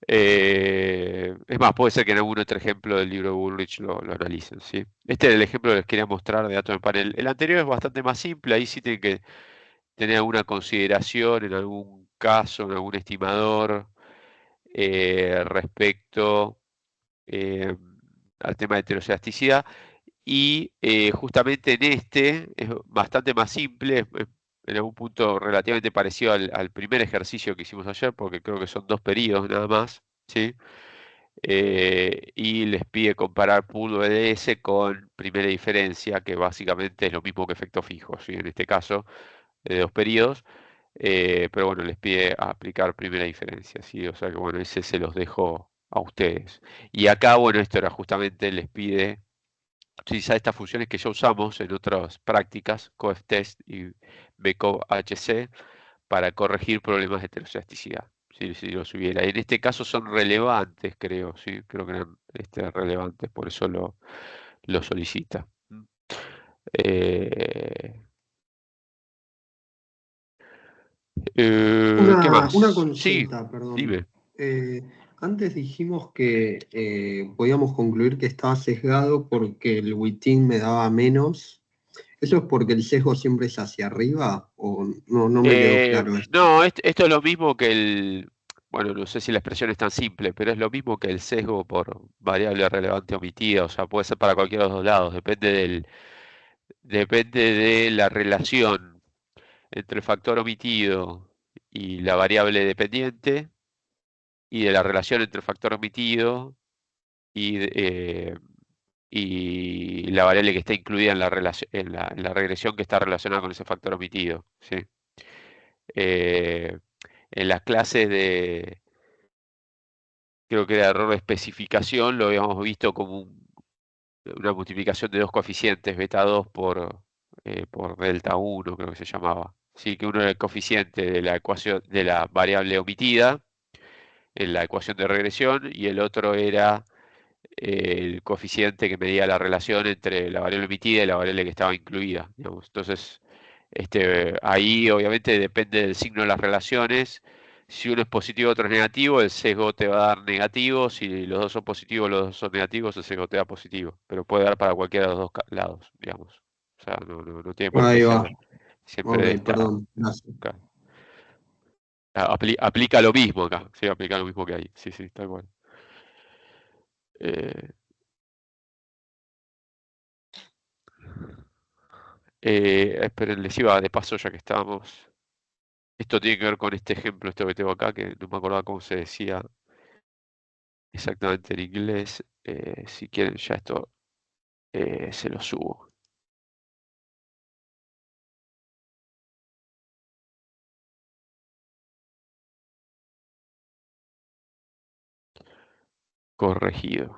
es más, puede ser que en algún otro ejemplo del libro de Bullrich lo analicen, ¿sí? Este es el ejemplo que les quería mostrar de datos en panel. El anterior es bastante más simple, ahí sí tienen que tener alguna consideración en algún caso, en algún estimador respecto al tema de heterocedasticidad. Y justamente en este es bastante más simple, es en algún punto relativamente parecido al primer ejercicio que hicimos ayer, porque creo que son 2 periodos nada más, ¿sí? Y les pide comparar pool ODS con primera diferencia, que básicamente es lo mismo que efecto fijo, ¿sí? En este caso, de 2 periodos, pero bueno, les pide aplicar primera diferencia, ¿sí? O sea que bueno, ese se los dejo a ustedes. Y acá, bueno, esto era justamente, les pide utilizar estas funciones que ya usamos en otras prácticas, CoFTest y BCOHC, para corregir problemas de heterocedasticidad. Si los hubiera. En este caso son relevantes, creo, ¿sí? Creo que eran relevantes, por eso lo solicita. Eh, ¿Qué Una más? Sí, consulta, perdón. dime. Antes dijimos que podíamos concluir que estaba sesgado porque el Wittin me daba menos. ¿Eso es porque el sesgo siempre es hacia arriba? ¿O no me quedó claro eso? No, esto es lo mismo que bueno, no sé si la expresión es tan simple, pero es lo mismo que el sesgo por variable relevante omitida, o sea, puede ser para cualquiera de los dos lados, depende de la relación entre el factor omitido y la variable dependiente, y de la relación entre el factor omitido y la variable que está incluida en en la regresión que está relacionada con ese factor omitido, ¿sí? Eh, en las clases creo que era error de especificación, lo habíamos visto como una multiplicación de 2 coeficientes, beta 2 por delta 1, creo que se llamaba. Sí, que uno era el coeficiente de la ecuación de la variable omitida en la ecuación de regresión y el otro era el coeficiente que medía la relación entre la variable omitida y la variable que estaba incluida, digamos. Entonces, ahí obviamente depende del signo de las relaciones. Si uno es positivo, otro es negativo, el sesgo te va a dar negativo. Si los dos son positivos, los dos son negativos, el sesgo te da positivo. Pero puede dar para cualquiera de los dos lados, digamos. O sea, no tiene por qué Ahí va. ser siempre Ok, de esta. perdón. Gracias. Acá. Aplica lo mismo acá, sí, aplica lo mismo que ahí. Sí, sí, tal cual. Eh, esperen, les iba de paso ya que estábamos. Esto tiene que ver con este ejemplo, esto que tengo acá, que no me acordaba cómo se decía exactamente en inglés. Si quieren, ya esto se lo subo. Corregido.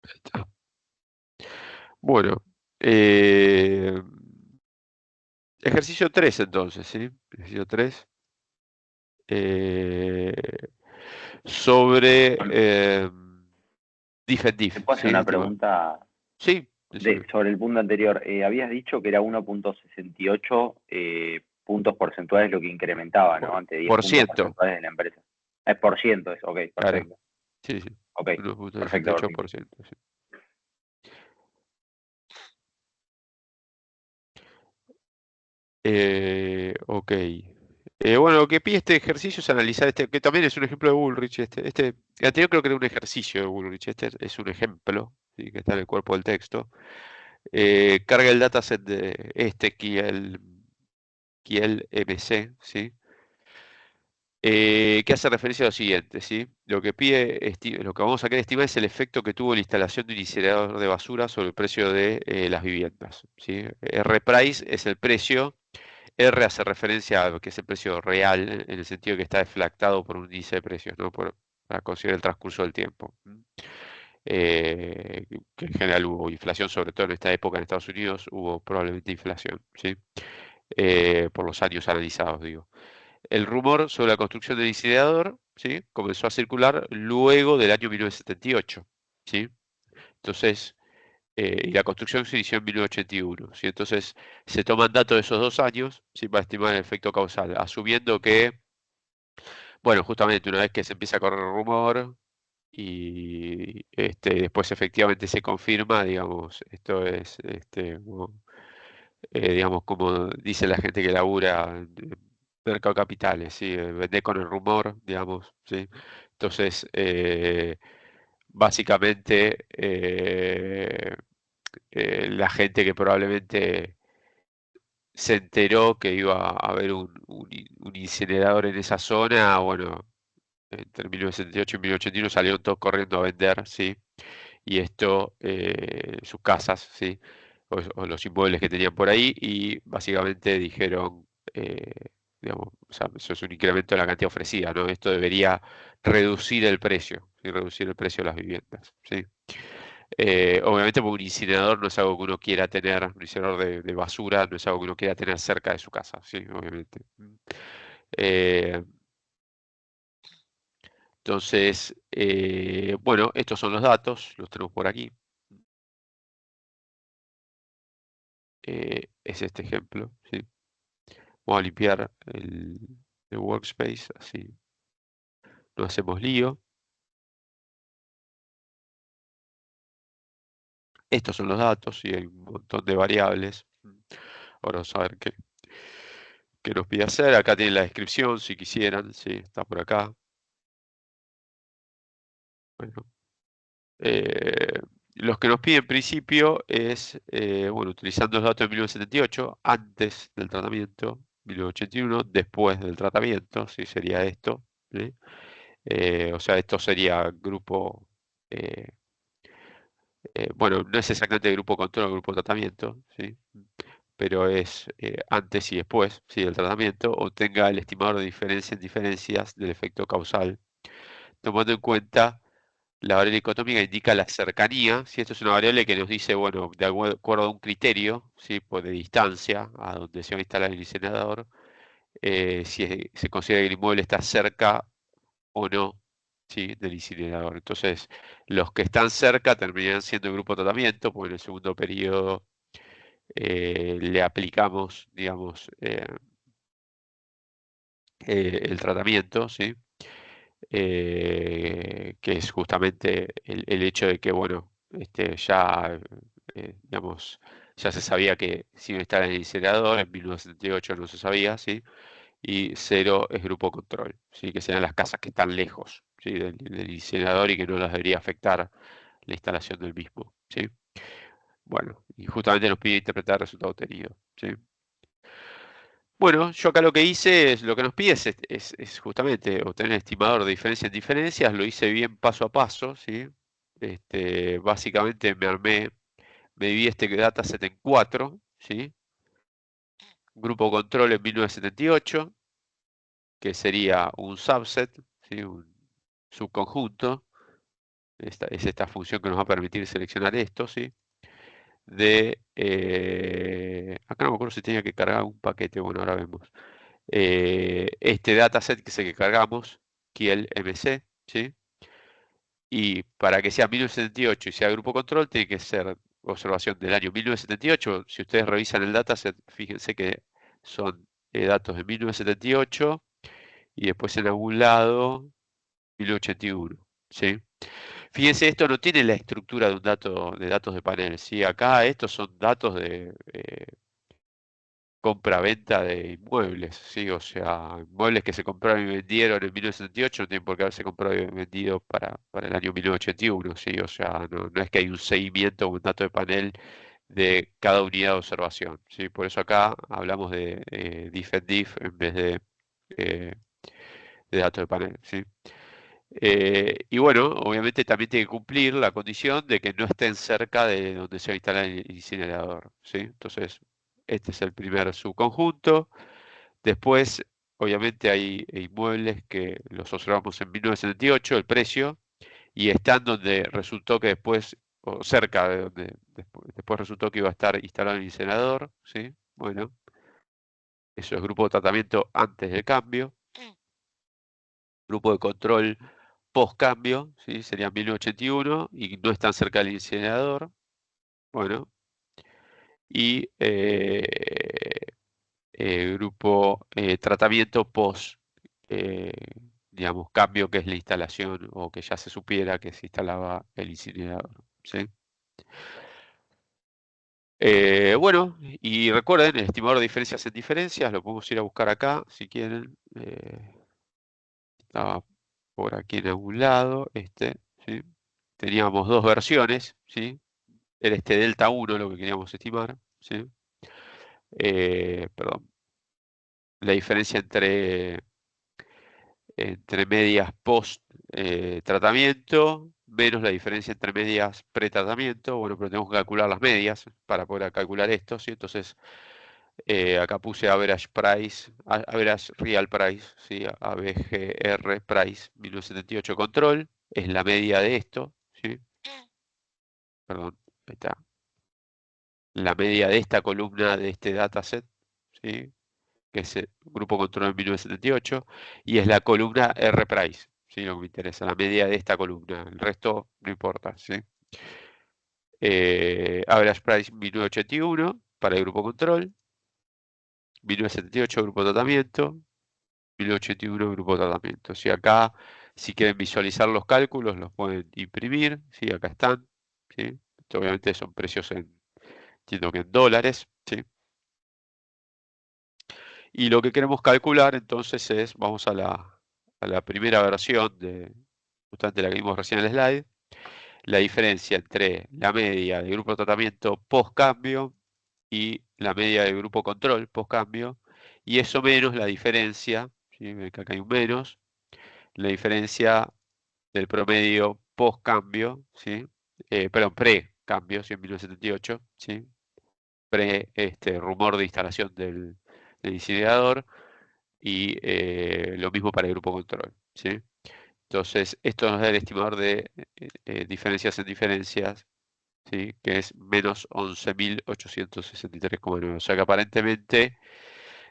Ahí está. Bueno, ejercicio 3 entonces, ¿sí? Ejercicio 3. Sobre diff and ¿Te diff, puedo hacer ¿sí? una El tema. pregunta Sí, decime. sobre el punto anterior? Habías dicho que era 1.68 puntos porcentuales lo que incrementaba, ¿no? Ante 10 Por puntos ciento, porcentuales de la empresa. Es por ciento, es, ok, claro. perfecto. Sí, sí. Ok, perfecto, perfecto. 1.68%. Sí. Ok. Bueno, lo que pide este ejercicio es analizar que también es un ejemplo de Bullrich. El anterior creo que era un ejercicio de Bullrich. Este es un ejemplo, ¿sí? Que está en el cuerpo del texto. Carga el dataset de Kiel MC, ¿sí? Que hace referencia a lo siguiente, ¿sí? Lo que lo que vamos a querer estimar es el efecto que tuvo la instalación de un incinerador de basura sobre el precio de las viviendas, ¿sí? R-price es el precio. R hace referencia a lo que es el precio real, en el sentido que está deflactado por un índice de precios, ¿no? Para considerar el transcurso del tiempo. que en general hubo inflación, sobre todo en esta época en Estados Unidos, hubo probablemente inflación, ¿sí? Por los años analizados, digo. El rumor sobre la construcción del incinerador, ¿sí? Comenzó a circular luego del año 1978, ¿sí? Entonces, y la construcción se inició en 1981, ¿sí? Entonces, se toman datos de esos 2 años, ¿sí? Para estimar el efecto causal, asumiendo que, bueno, justamente una vez que se empieza a correr el rumor y después efectivamente se confirma, digamos, esto es, digamos, como dice la gente que labura en mercado de capitales, ¿sí? Vender con el rumor, digamos, ¿sí? Entonces, básicamente, la gente que probablemente se enteró que iba a haber un incinerador en esa zona, bueno, entre 1978 y 1981 salieron todos corriendo a vender, ¿sí? Y esto, sus casas, ¿sí? O los inmuebles que tenían por ahí, y básicamente dijeron, digamos, o sea, eso es un incremento en la cantidad ofrecida, ¿no? Esto debería reducir el precio, ¿sí? Reducir el precio de las viviendas, ¿sí? Obviamente, porque un incinerador no es algo que uno quiera tener, un incinerador de basura no es algo que uno quiera tener cerca de su casa, ¿sí? Obviamente. Eh, entonces, bueno, estos son los datos, los tenemos por aquí. Es este ejemplo, ¿sí? Vamos a limpiar el workspace, así no hacemos lío. Estos son los datos y hay un montón de variables. Ahora vamos a ver qué nos pide hacer. Acá tienen la descripción, si quisieran, sí, está por acá. Bueno, los que nos pide en principio es, bueno, utilizando los datos de 1978, antes del tratamiento, 1981, después del tratamiento, sí, sería esto, ¿sí? O sea, esto sería grupo, bueno, no es exactamente grupo control o grupo tratamiento, ¿sí? Pero es antes y después, ¿sí? Del tratamiento, obtenga el estimador de diferencia en diferencias del efecto causal, tomando en cuenta la variable dicotómica indica la cercanía, si esto es una variable que nos dice, bueno, de acuerdo a un criterio, ¿sí? Pues de distancia a donde se va a instalar el incinerador, si se considera que el inmueble está cerca o no, ¿sí? Del incinerador. Entonces, los que están cerca terminan siendo el grupo de tratamiento, porque en el segundo periodo le aplicamos, digamos, el tratamiento, ¿sí? Que es justamente el hecho de que, bueno, ya, digamos, ya se sabía que si no estaba en el incinerador, en 1978 no se sabía, ¿sí? Y cero es grupo control, ¿sí? Que sean las casas que están lejos, ¿sí? Del incinerador y que no las debería afectar la instalación del mismo, ¿sí? Bueno, y justamente nos pide interpretar el resultado obtenido, ¿sí? Bueno, yo acá lo que hice es, lo que nos pide es justamente obtener el estimador de diferencia en diferencias, lo hice bien paso a paso, ¿sí? Básicamente me dividí este dataset en 4, ¿sí? Grupo control en 1978, que sería un subset, ¿sí? Un subconjunto, es esta función que nos va a permitir seleccionar esto, ¿sí? Acá no me acuerdo si tenía que cargar un paquete, bueno, ahora vemos. Este dataset que es el que cargamos, Kiel MC, ¿sí? Y para que sea 1978 y sea grupo control, tiene que ser observación del año 1978. Si ustedes revisan el dataset, fíjense que son datos de 1978 y después en algún lado 1981, ¿sí? Fíjense, esto no tiene la estructura de un dato de datos de panel, ¿sí? Acá estos son datos de compra-venta de inmuebles, ¿sí? O sea, inmuebles que se compraron y vendieron en 1978 no tienen por qué haberse comprado y vendido para el año 1981, ¿sí? O sea, no es que hay un seguimiento o un dato de panel de cada unidad de observación, ¿sí? Por eso acá hablamos de diff and diff en vez eh, de datos de panel, ¿sí? Y bueno, obviamente también tiene que cumplir la condición de que no estén cerca de donde se va a instalar el incinerador, ¿sí? Entonces, este es el primer subconjunto. Después, obviamente hay inmuebles que los observamos en 1978, el precio, y están donde resultó que después, o cerca de donde después resultó que iba a estar instalado el incinerador, ¿sí? Bueno, eso es grupo de tratamiento antes del cambio. Grupo de control post cambio, ¿sí? Sería 1981 y no están cerca del incinerador. Bueno, y grupo tratamiento post, digamos, cambio, que es la instalación o que ya se supiera que se instalaba el incinerador, ¿sí? Bueno, y recuerden, el estimador de diferencias en diferencias, lo podemos ir a buscar acá, si quieren. Estaba por aquí en algún lado, ¿sí? Teníamos dos versiones, ¿sí? Era este delta 1 lo que queríamos estimar, ¿sí? Perdón. La diferencia entre medias post tratamiento menos la diferencia entre medias pre-tratamiento. Bueno, pero tenemos que calcular las medias para poder calcular esto, ¿sí? Entonces, acá puse average price, average real price, ¿sí? ABGR price 1978 control, es la media de esto, ¿sí? Perdón, ahí está. La media de esta columna de este dataset, ¿sí? Que es el grupo control en 1978, y es la columna R price, ¿sí? Lo que me interesa, la media de esta columna, el resto no importa, ¿sí? Average price 1981 para el grupo control, 1978 grupo tratamiento, 1981 grupo tratamiento. Si acá, si quieren visualizar los cálculos, los pueden imprimir, ¿sí? Acá están, ¿sí? Esto obviamente son precios entiendo que en dólares, ¿sí? Y lo que queremos calcular entonces es, vamos a la primera versión de justamente la que vimos recién en el slide, la diferencia entre la media del grupo de tratamiento post cambio y la media del grupo control post cambio, y eso menos la diferencia, ¿sí? Ven que acá hay un menos, la diferencia del promedio post cambio, ¿sí? Perdón, pre cambio, ¿sí? En 1978, ¿sí? Pre rumor de instalación del incinerador, y lo mismo para el grupo control, ¿sí? Entonces, esto nos da el estimador de diferencias en diferencias, ¿sí? Que es menos 11.863,9. O sea que aparentemente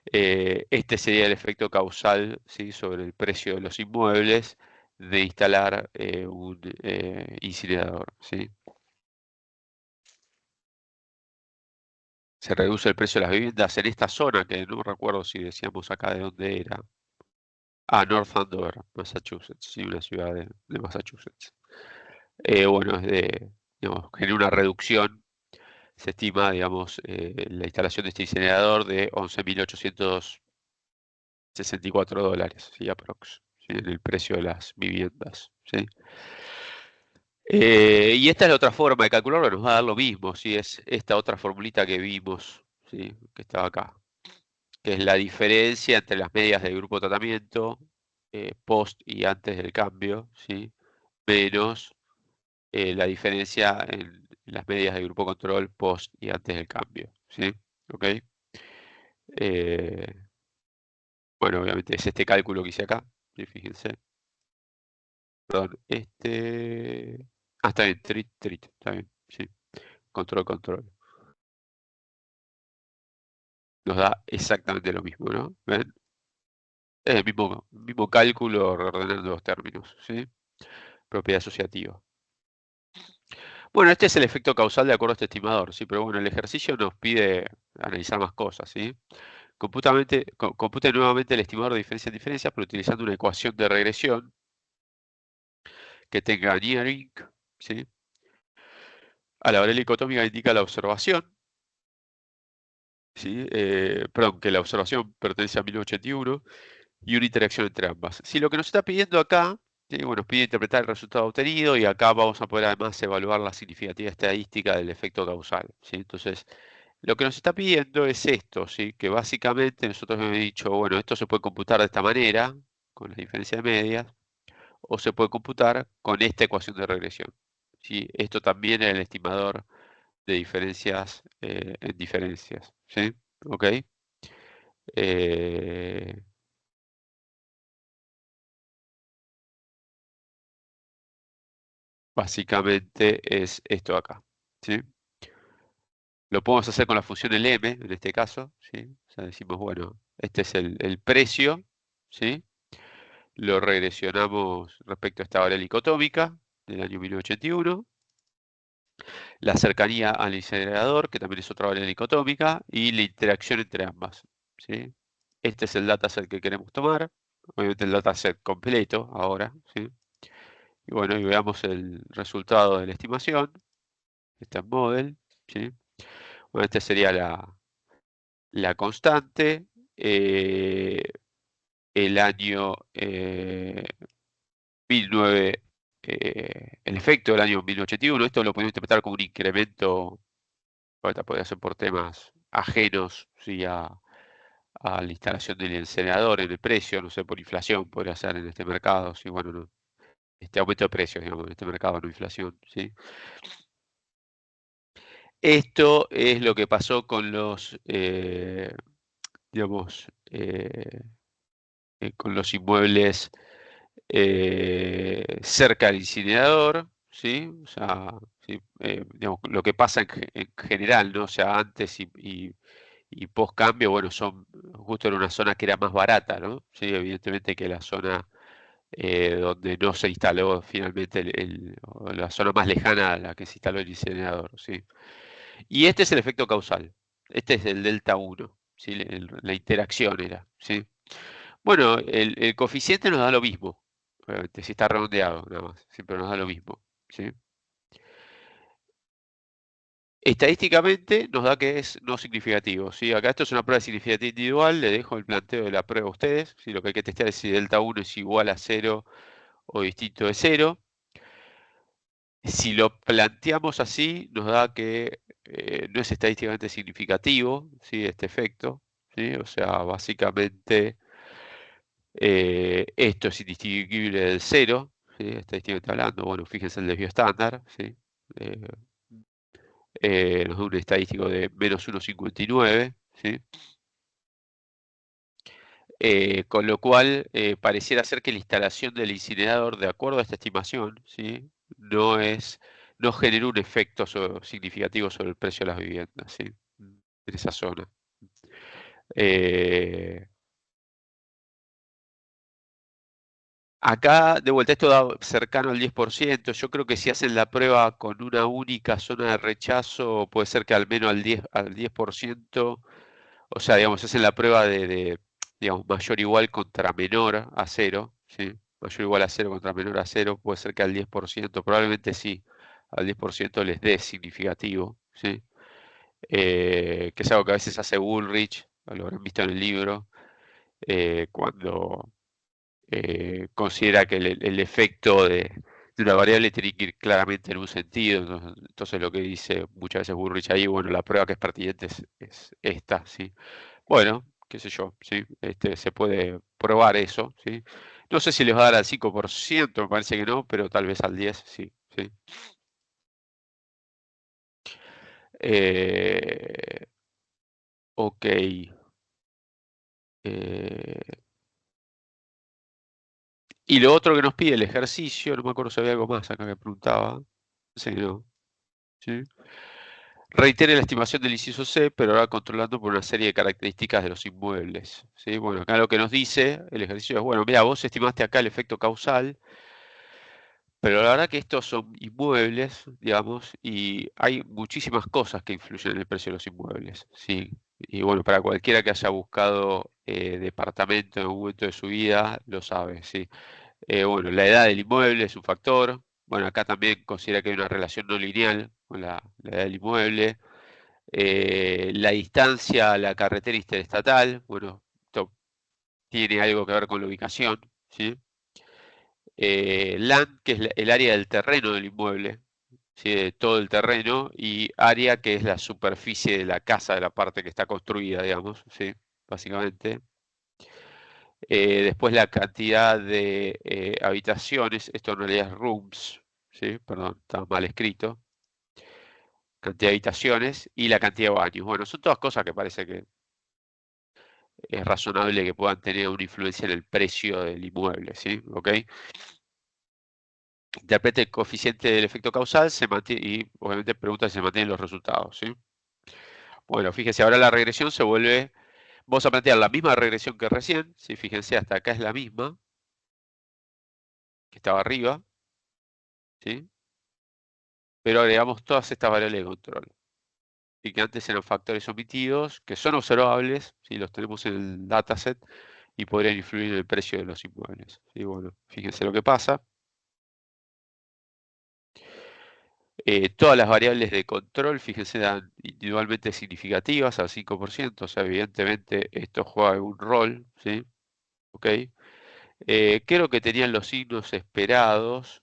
este sería el efecto causal, ¿sí? Sobre el precio de los inmuebles de instalar un incinerador, ¿sí? Se reduce el precio de las viviendas en esta zona, que no recuerdo si decíamos acá de dónde era. North Andover, Massachusetts, sí, una ciudad de Massachusetts. Bueno, digamos, genera una reducción, se estima, digamos, la instalación de este incinerador de 11.864 dólares, ¿sí? Aprox, ¿sí? En el precio de las viviendas, ¿sí? Y esta es la otra forma de calcularlo, nos va a dar lo mismo, ¿sí? Es esta otra formulita que vimos, ¿sí? Que estaba acá, que es la diferencia entre las medias del grupo de tratamiento, post y antes del cambio, ¿sí? Menos la diferencia en las medias del grupo control post y antes del cambio, ¿sí? ¿Ok? Eh, bueno, obviamente es este cálculo que hice acá, ¿sí? Fíjense. Perdón, está bien, treat, está bien, sí. Control. Nos da exactamente lo mismo, ¿no? ¿Ven? Es el mismo cálculo reordenando los términos, ¿sí? Propiedad asociativa. Bueno, este es el efecto causal de acuerdo a este estimador, ¿sí? Pero bueno, el ejercicio nos pide analizar más cosas, ¿sí? Compute nuevamente el estimador de diferencia en diferencias, pero utilizando una ecuación de regresión que tenga nearing, ¿sí? A la variable dicotómica indica la observación, ¿sí? Perdón, que la observación pertenece a 1981 y una interacción entre ambas. Si lo que nos está pidiendo acá, ¿sí? Bueno, nos pide interpretar el resultado obtenido, y acá vamos a poder además evaluar la significativa estadística del efecto causal, ¿sí? Entonces, lo que nos está pidiendo es esto, ¿sí? Que básicamente nosotros hemos dicho, bueno, esto se puede computar de esta manera, con la diferencia de medias, o se puede computar con esta ecuación de regresión, ¿sí? Esto también es el estimador de diferencias en diferencias, ¿sí? ¿Ok? Eh, básicamente es esto de acá, ¿sí? Lo podemos hacer con la función LM, en este caso, ¿sí? O sea, decimos, bueno, este es el precio, ¿sí? Lo regresionamos respecto a esta variable dicotómica del año 1981. La cercanía al incinerador, que también es otra variable dicotómica, y la interacción entre ambas, ¿sí? Este es el dataset que queremos tomar, obviamente el dataset completo ahora, ¿sí? Y bueno, y veamos el resultado de la estimación. Está en model, ¿sí? Bueno, esta sería la constante. El año 19, el efecto del año 1981, esto lo podemos interpretar como un incremento, ahorita podría ser por temas ajenos, ¿sí? a la instalación del incinerador en el precio, no sé, por inflación podría ser en este mercado, ¿sí? Bueno, no, este aumento de precios, digamos, en este mercado, no inflación, ¿sí? Esto es lo que pasó con los, digamos, con los inmuebles cerca del incinerador, ¿sí? O sea, ¿sí? Digamos, lo que pasa en general, ¿no? O sea, antes y post cambio, bueno, son justo en una zona que era más barata, ¿no? Sí, evidentemente que la zona donde no se instaló finalmente o la zona más lejana a la que se instaló el incinerador, ¿sí? Y este es el efecto causal. Este es el delta 1, ¿sí? La interacción era, ¿sí? Bueno, el coeficiente nos da lo mismo, obviamente, si está redondeado nada más, siempre nos da lo mismo, ¿sí? Estadísticamente nos da que es no significativo, ¿sí? Acá esto es una prueba de significatividad individual, le dejo el planteo de la prueba a ustedes, ¿sí? Lo que hay que testear es si delta 1 es igual a 0 o distinto de 0. Si lo planteamos así, nos da que no es estadísticamente significativo, ¿sí? Este efecto, ¿sí? O sea, básicamente esto es indistinguible del 0, ¿sí? Estadísticamente hablando. Bueno, fíjense el desvío estándar, ¿sí? Nos da un estadístico de menos 1,59, ¿sí? Con lo cual pareciera ser que la instalación del incinerador, de acuerdo a esta estimación, ¿sí? no generó un efecto significativo sobre el precio de las viviendas, ¿sí? En esa zona. Acá, de vuelta, esto da cercano al 10%. Yo creo que si hacen la prueba con una única zona de rechazo, puede ser que al menos al 10%, o sea, digamos, hacen la prueba digamos, mayor o igual contra menor a 0, ¿sí? Mayor o igual a 0 contra menor a 0, puede ser que al 10%, probablemente sí, al 10% les dé significativo, ¿sí? Que es algo que a veces hace Bullrich, lo habrán visto en el libro, cuando considera que el efecto de una variable tiene que ir claramente en un sentido. Entonces lo que dice muchas veces Bullrich ahí, bueno, la prueba que es pertinente es esta, ¿sí? Bueno, qué sé yo, ¿sí? Se puede probar eso, ¿sí? No sé si les va a dar al 5%, me parece que no, pero tal vez al 10%, sí, ¿sí? Ok. Y lo otro que nos pide el ejercicio, no me acuerdo si había algo más acá que preguntaba. Sí, no. ¿Sí? Reitere la estimación del inciso C, pero ahora controlando por una serie de características de los inmuebles, ¿sí? Bueno, acá lo que nos dice el ejercicio es, bueno, mira, vos estimaste acá el efecto causal, pero la verdad que estos son inmuebles, digamos, y hay muchísimas cosas que influyen en el precio de los inmuebles, ¿sí? Y bueno, para cualquiera que haya buscado departamento en algún momento de su vida, lo sabe, ¿sí? Bueno, la edad del inmueble es un factor. Bueno, acá también considera que hay una relación no lineal con la edad del inmueble. La distancia a la carretera interestatal, bueno, esto tiene algo que ver con la ubicación, ¿sí? Land, que es el área del terreno del inmueble, ¿sí? De todo el terreno, y área, que es la superficie de la casa, de la parte que está construida, digamos, ¿sí? Básicamente. Después la cantidad de habitaciones, esto en realidad es rooms, ¿sí? Perdón, está mal escrito. Cantidad de habitaciones y la cantidad de baños. Bueno, son todas cosas que parece que es razonable que puedan tener una influencia en el precio del inmueble, ¿sí? ¿Ok? interprete el coeficiente del efecto causal se mantiene, y obviamente pregunta si se mantienen los resultados, ¿sí? Bueno, fíjense, ahora la regresión se vuelve, vamos a plantear la misma regresión que recién, ¿sí? Fíjense, hasta acá es la misma, que estaba arriba, ¿sí? Pero agregamos todas estas variables de control, y que antes eran factores omitidos, que son observables, ¿sí? Los tenemos en el dataset, y podrían influir en el precio de los inmuebles, ¿sí? Bueno, fíjense lo que pasa. Todas las variables de control, fíjense, dan individualmente significativas al 5%, o sea, evidentemente esto juega un rol, ¿sí? ¿Ok? Creo que tenían los signos esperados.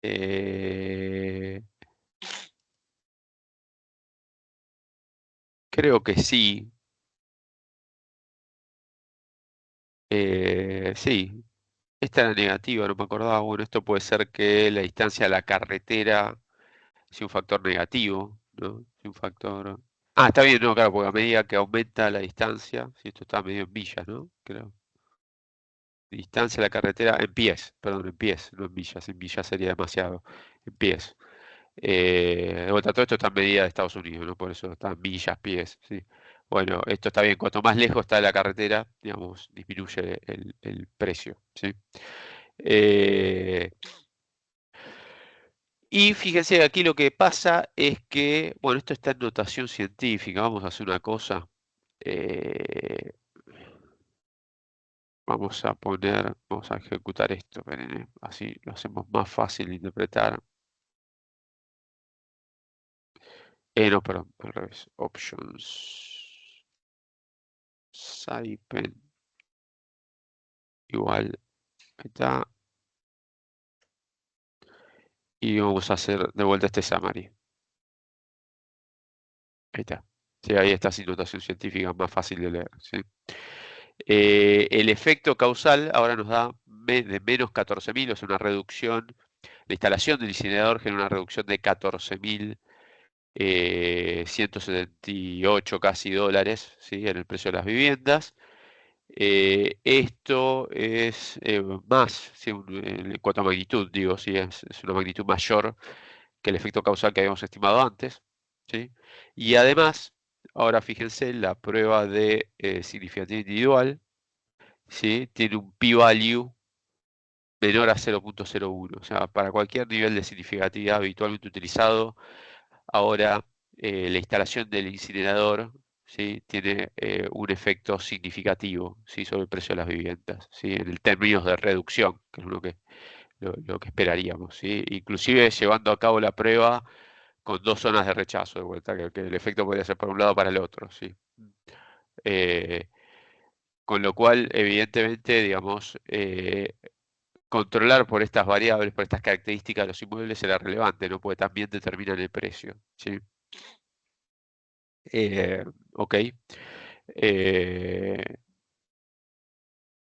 eh, Creo que sí. Sí, esta era negativa, no me acordaba. Bueno, esto puede ser que la distancia a la carretera sea un factor negativo, ¿no? Sea un factor... Ah, está bien, no, claro, porque a medida que aumenta la distancia, si esto está medio en millas, ¿no? Creo. Distancia a la carretera en pies, perdón, en millas sería demasiado, en pies. De vuelta, todo esto está en medida de Estados Unidos, ¿no? Por eso está en millas, pies, ¿sí? Bueno, esto está bien, cuanto más lejos está de la carretera, digamos, disminuye el precio, ¿sí? Eh, y fíjense, aquí lo que pasa es que, bueno, esto está en notación científica, vamos a hacer una cosa. eh, vamos a ejecutar esto, esperen, así lo hacemos más fácil de interpretar. No, perdón, al revés. Options. Saipen. Igual. Ahí está. Y vamos a hacer de vuelta este summary. Ahí está. Sí, ahí está sin notación científica, más fácil de leer, ¿sí? El efecto causal ahora nos da de menos 14.000, o sea, una reducción. La instalación del incinerador genera una reducción de 14.178 casi dólares, ¿sí? En el precio de las viviendas. Esto es más, ¿sí? En cuanto a magnitud, digo, sí, es una magnitud mayor que el efecto causal que habíamos estimado antes, ¿sí? Y además, ahora fíjense, la prueba de significatividad individual, ¿sí? Tiene un p-value menor a 0.01, o sea, para cualquier nivel de significatividad habitualmente utilizado, ahora la instalación del incinerador, ¿sí? Tiene un efecto significativo, ¿sí? Sobre el precio de las viviendas, ¿sí? En el términos de reducción, que es lo que esperaríamos, ¿sí? Inclusive llevando a cabo la prueba con dos zonas de rechazo de vuelta, que el efecto podría ser para un lado o para el otro, ¿sí? Eh, con lo cual, evidentemente, digamos, controlar por estas variables, por estas características de los inmuebles será relevante, ¿no? Porque también determinan el precio, ¿sí? Ok. Eh,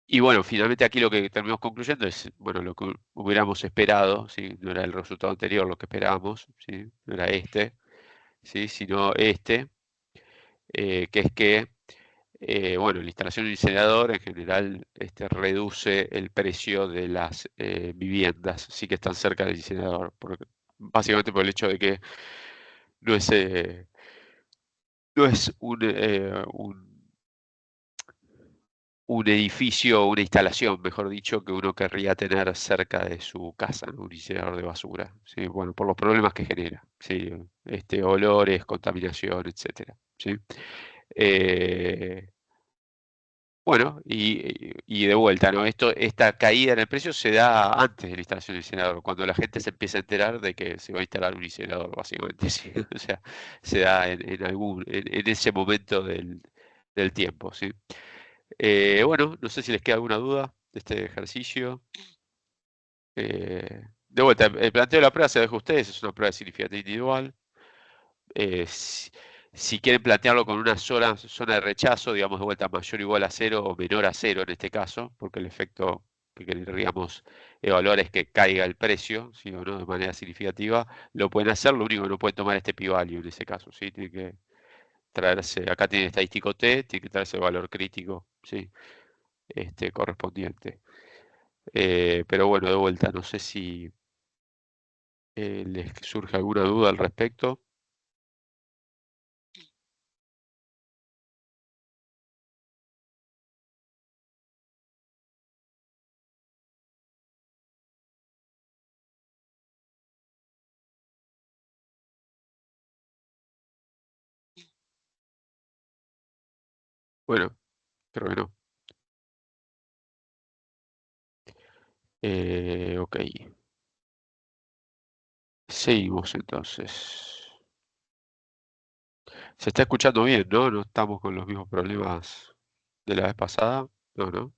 y bueno, finalmente aquí lo que terminamos concluyendo es, bueno, lo que hubiéramos esperado, ¿sí? No era el resultado anterior lo que esperábamos, ¿sí? No era este, ¿sí? Sino este, que es que, bueno, la instalación de un incinerador en general reduce el precio de las viviendas, sí que están cerca del incinerador, básicamente por el hecho de que no es, no es un edificio, una instalación, mejor dicho, que uno querría tener cerca de su casa, ¿no? Un incinerador de basura, ¿sí? Bueno, por los problemas que genera, ¿sí? Olores, contaminación, etcétera, ¿sí? Eh, bueno, y de vuelta, ¿no? Esta caída en el precio se da antes de la instalación del incinerador, cuando la gente se empieza a enterar de que se va a instalar un incinerador, básicamente, ¿sí? O sea, se da en ese momento del tiempo, ¿sí? Bueno, no sé si les queda alguna duda de este ejercicio. De vuelta, el planteo de la prueba se deja a ustedes, es una prueba de significatividad individual. Si quieren plantearlo con una sola zona de rechazo, digamos de vuelta mayor o igual a 0 o menor a 0 en este caso, porque el efecto que querríamos evaluar es que caiga el precio, ¿sí o no? De manera significativa, lo pueden hacer, lo único que no pueden tomar este p-value en ese caso, ¿sí? Tiene que traerse, acá tiene estadístico T, tiene que traerse el valor crítico, ¿sí? Correspondiente. Pero bueno, de vuelta, no sé si les surge alguna duda al respecto. Bueno, creo que no. Ok. Seguimos entonces. Se está escuchando bien, ¿no? No estamos con los mismos problemas de la vez pasada. No, ¿no?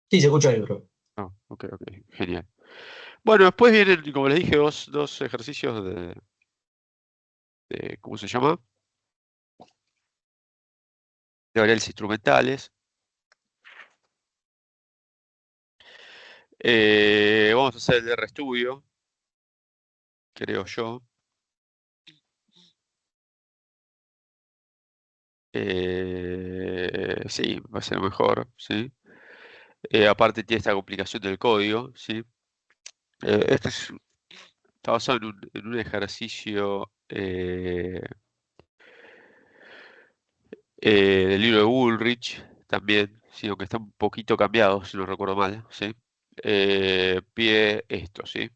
Sí, se escucha bien, bro. No, ok, ok, genial. Bueno, después vienen, como les dije, dos ejercicios ¿cómo se llama? De variables instrumentales. Vamos a hacer el de RStudio, creo yo. Sí, va a ser mejor, ¿sí? Aparte tiene esta complicación del código, ¿sí? Este está basado en un ejercicio del libro de Woolrich, también, sí, aunque está un poquito cambiado, si no recuerdo mal, ¿sí? Pide esto, ¿sí?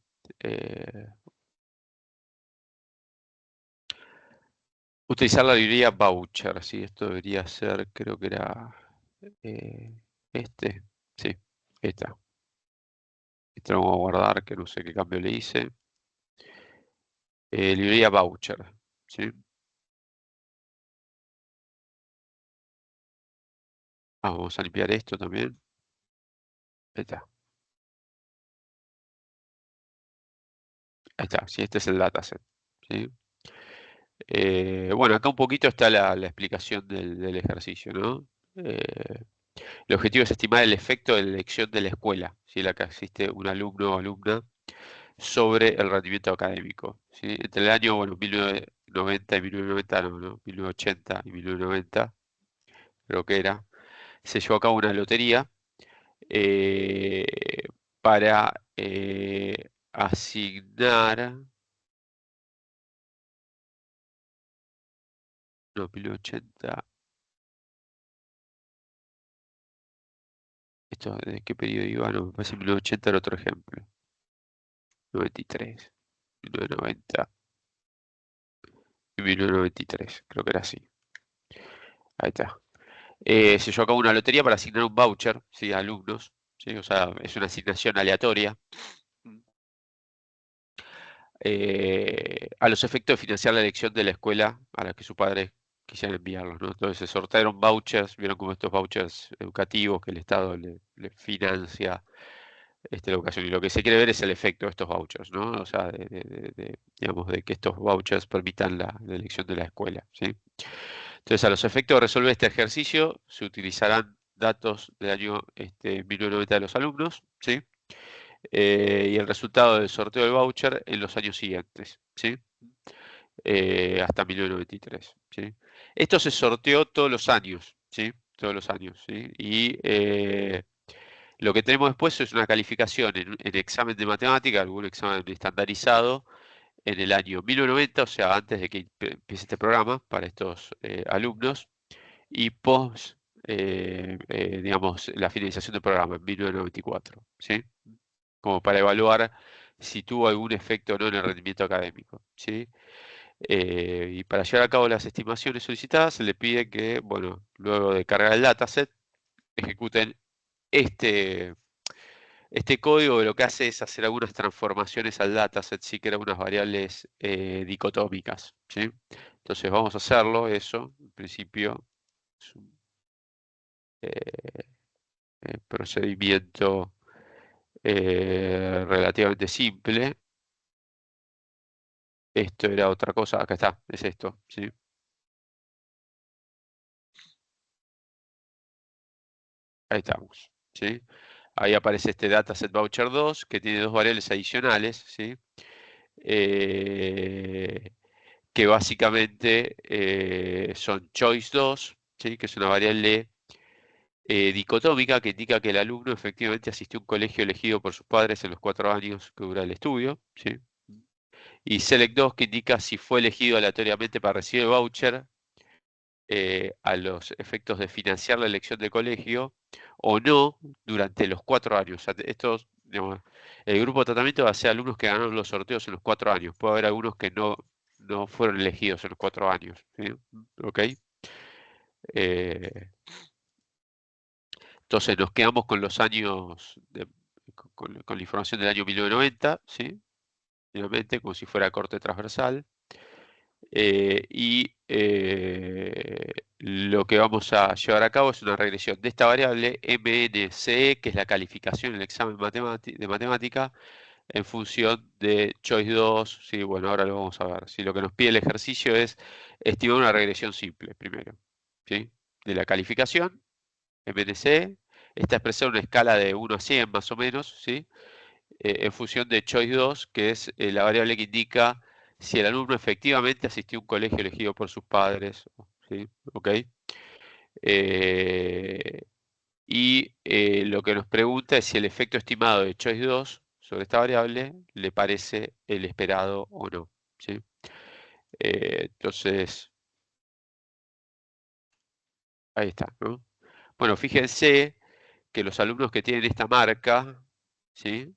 Utilizar la librería voucher, ¿sí? Esto debería ser, creo que era eh, este, sí, esta. Esta lo vamos a guardar, que no sé qué cambio le hice. Librería voucher, ¿sí? Vamos a limpiar esto también. Ahí está. Ahí está, sí, este es el dataset, ¿sí? Bueno, acá un poquito está la explicación del ejercicio, ¿no? El objetivo es estimar el efecto de la elección de la escuela, si la que asiste un alumno o alumna, sobre el rendimiento académico, ¿sí? Entre el año, bueno, 1990 y 1990, no, 1980 y 1990, creo que era, se llevó a cabo una lotería eh, para asignar, no, 1980, ¿esto de qué periodo iba? No, me parece 1980 era otro ejemplo. 93, 1990 y 1993, creo que era así. Ahí está. Se llevó a cabo una lotería para asignar un voucher, ¿sí? A alumnos, ¿sí? O sea, es una asignación aleatoria. A los efectos de financiar la elección de la escuela a la que su padre quisiera enviarlos, ¿no? Entonces se sortearon vouchers, vieron como estos vouchers educativos que el Estado le financia la educación. Y lo que se quiere ver es el efecto de estos vouchers, ¿no? O sea, digamos, de que estos vouchers permitan la elección de la escuela, ¿sí? Entonces, a los efectos de resolver este ejercicio, se utilizarán datos del año 1990 de los alumnos, ¿sí? Y el resultado del sorteo del voucher en los años siguientes, ¿sí? Hasta 1993, ¿sí? Esto se sorteó todos los años, ¿sí? Todos los años, ¿sí? Y lo que tenemos después es una calificación en examen de matemática, algún examen estandarizado, en el año 1990, o sea, antes de que empiece este programa para estos alumnos, y post, digamos, la finalización del programa en 1994, ¿sí? Como para evaluar si tuvo algún efecto o no en el rendimiento académico, ¿sí? Y para llevar a cabo las estimaciones solicitadas se le pide que, bueno, luego de cargar el dataset, ejecuten este, este código que lo que hace es hacer algunas transformaciones al dataset, sí que eran unas variables dicotómicas, ¿sí? Entonces vamos a hacerlo, eso, en principio, es un procedimiento relativamente simple. Esto era otra cosa, acá está, es esto, ¿sí? Ahí estamos, ¿sí? Ahí aparece este dataset voucher 2 que tiene dos variables adicionales, ¿sí? Eh, que básicamente son choice 2, ¿sí? Que es una variable dicotómica, que indica que el alumno efectivamente asistió a un colegio elegido por sus padres en los 4 años que dura el estudio, ¿sí? Y Select 2, que indica si fue elegido aleatoriamente para recibir el voucher a los efectos de financiar la elección de colegio o no durante los 4 años. O sea, estos, digamos, el grupo de tratamiento va a ser alumnos que ganaron los sorteos en los 4 años. Puede haber algunos que no fueron elegidos en los 4 años, ¿sí? ¿Ok? Entonces nos quedamos con los años, con la información del año 1990, ¿sí? Finalmente, como si fuera corte transversal. Lo que vamos a llevar a cabo es una regresión de esta variable MNCE, que es la calificación en el examen de matemática, en función de Choice 2. Sí, bueno, ahora lo vamos a ver. Si lo que nos pide el ejercicio es estimar una regresión simple, primero, ¿sí? De la calificación, MNCE, está expresada en una escala de 1 a 100 más o menos, ¿sí? En función de Choice 2, que es la variable que indica si el alumno efectivamente asistió a un colegio elegido por sus padres, ¿sí? ¿Ok? Lo que nos pregunta es si el efecto estimado de Choice 2 sobre esta variable le parece el esperado o no, ¿sí? Entonces, ahí está, ¿no? Bueno, fíjense que los alumnos que tienen esta marca, ¿sí?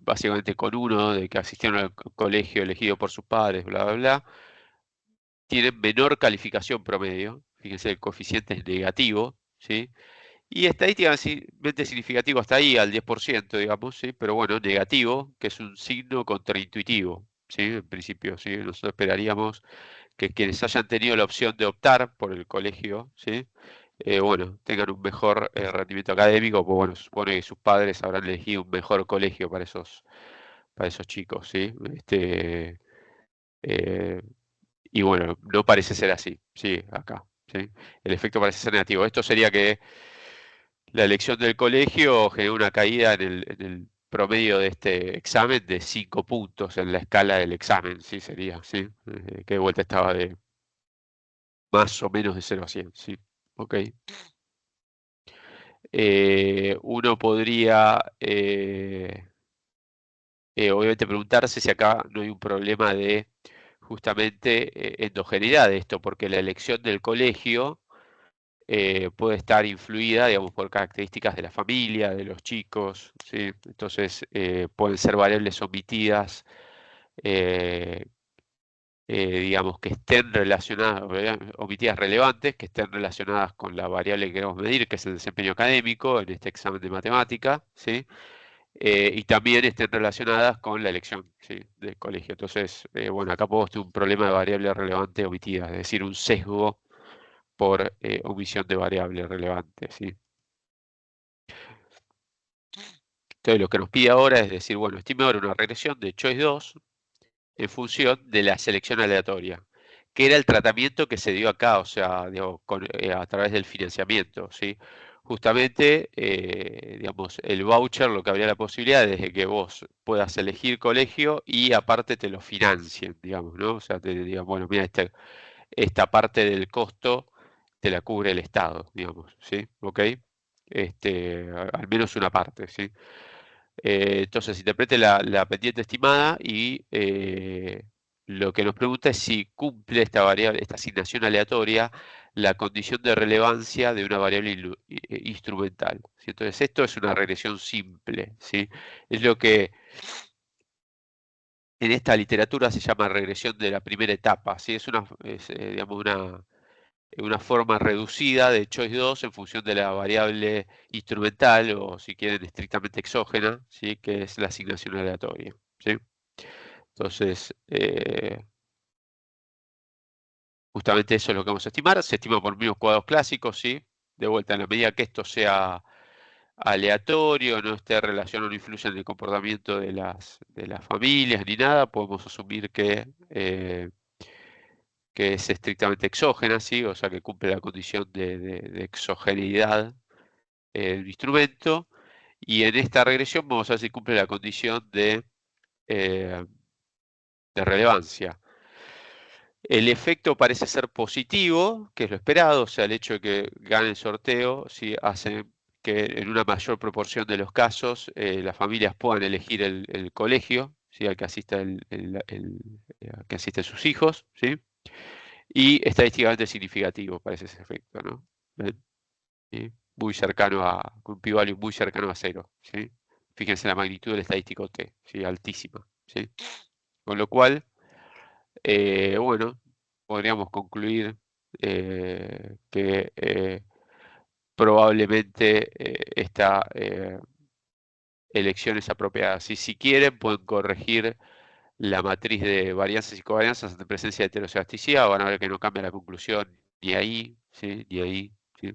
Básicamente con uno de que asistieron al colegio elegido por sus padres, bla, bla, bla, tienen menor calificación promedio. Fíjense, el coeficiente es negativo, ¿sí? Y estadísticamente significativo hasta ahí, al 10%, digamos, ¿sí? Pero bueno, negativo, que es un signo contraintuitivo, ¿sí? En principio, ¿sí? Nosotros esperaríamos que quienes hayan tenido la opción de optar por el colegio, ¿sí? Bueno, tengan un mejor rendimiento académico, pues bueno, supone que sus padres habrán elegido un mejor colegio para esos chicos, ¿sí? Eh, y bueno, no parece ser así, sí, acá, ¿sí? El efecto parece ser negativo. Esto sería que la elección del colegio genera una caída en el promedio de este examen de 5 puntos en la escala del examen, sí, sería, ¿sí? Que de vuelta estaba de más o menos de 0 a 100, ¿sí? Ok. Uno podría, obviamente, preguntarse si acá no hay un problema de justamente endogeneidad de esto, porque la elección del colegio puede estar influida, digamos, por características de la familia, de los chicos, ¿sí? Entonces, pueden ser variables omitidas, eh, digamos, que estén relacionadas, omitidas relevantes, que estén relacionadas con la variable que queremos medir, que es el desempeño académico en este examen de matemática, ¿sí? Y también estén relacionadas con la elección, ¿sí? Del colegio. Entonces, bueno, acá podemos tener un problema de variable relevante omitida, es decir, un sesgo por omisión de variable relevante, ¿sí? Entonces, lo que nos pide ahora es decir, bueno, estime ahora una regresión de Choice 2 en función de la selección aleatoria, que era el tratamiento que se dio acá, o sea, digamos, a través del financiamiento, ¿sí? Justamente, digamos, el voucher lo que habría la posibilidad es de que vos puedas elegir colegio y aparte te lo financien, digamos, ¿no? O sea, te digan, bueno, mira, esta parte del costo te la cubre el Estado, digamos, ¿sí? ¿Ok? Al menos una parte, ¿sí? Entonces interprete la pendiente estimada y lo que nos pregunta es si cumple esta variable, esta asignación aleatoria, la condición de relevancia de una variable instrumental, ¿sí? Entonces esto es una regresión simple, ¿sí? Es lo que en esta literatura se llama regresión de la primera etapa, ¿sí? Digamos, una forma reducida de Choice 2 en función de la variable instrumental o, si quieren, estrictamente exógena, ¿sí? Que es la asignación aleatoria, ¿sí? Entonces, justamente eso es lo que vamos a estimar. Se estima por mismos cuadrados clásicos, ¿sí? De vuelta, en la medida que esto sea aleatorio, no esté relacionado, no influya en el comportamiento de las familias ni nada, podemos asumir que es estrictamente exógena, ¿sí? O sea, que cumple la condición de exogeneidad el instrumento, y en esta regresión vamos a ver si cumple la condición de relevancia. El efecto parece ser positivo, que es lo esperado, o sea, el hecho de que gane el sorteo, ¿sí? Hace que en una mayor proporción de los casos las familias puedan elegir el colegio, ¿sí? Al que al que asisten sus hijos, ¿sí? Y estadísticamente significativo parece ese efecto, ¿no? ¿Sí? Muy cercano con un p-value muy cercano a 0, ¿sí? Fíjense la magnitud del estadístico T, ¿sí? Altísima, ¿sí? Con lo cual, bueno, podríamos concluir que probablemente esta elección es apropiada. Si quieren, pueden corregir la matriz de varianzas y covarianzas ante presencia de heterocedasticidad, van a ver que no cambia la conclusión ni ahí, ¿sí? Ni ahí, ¿sí?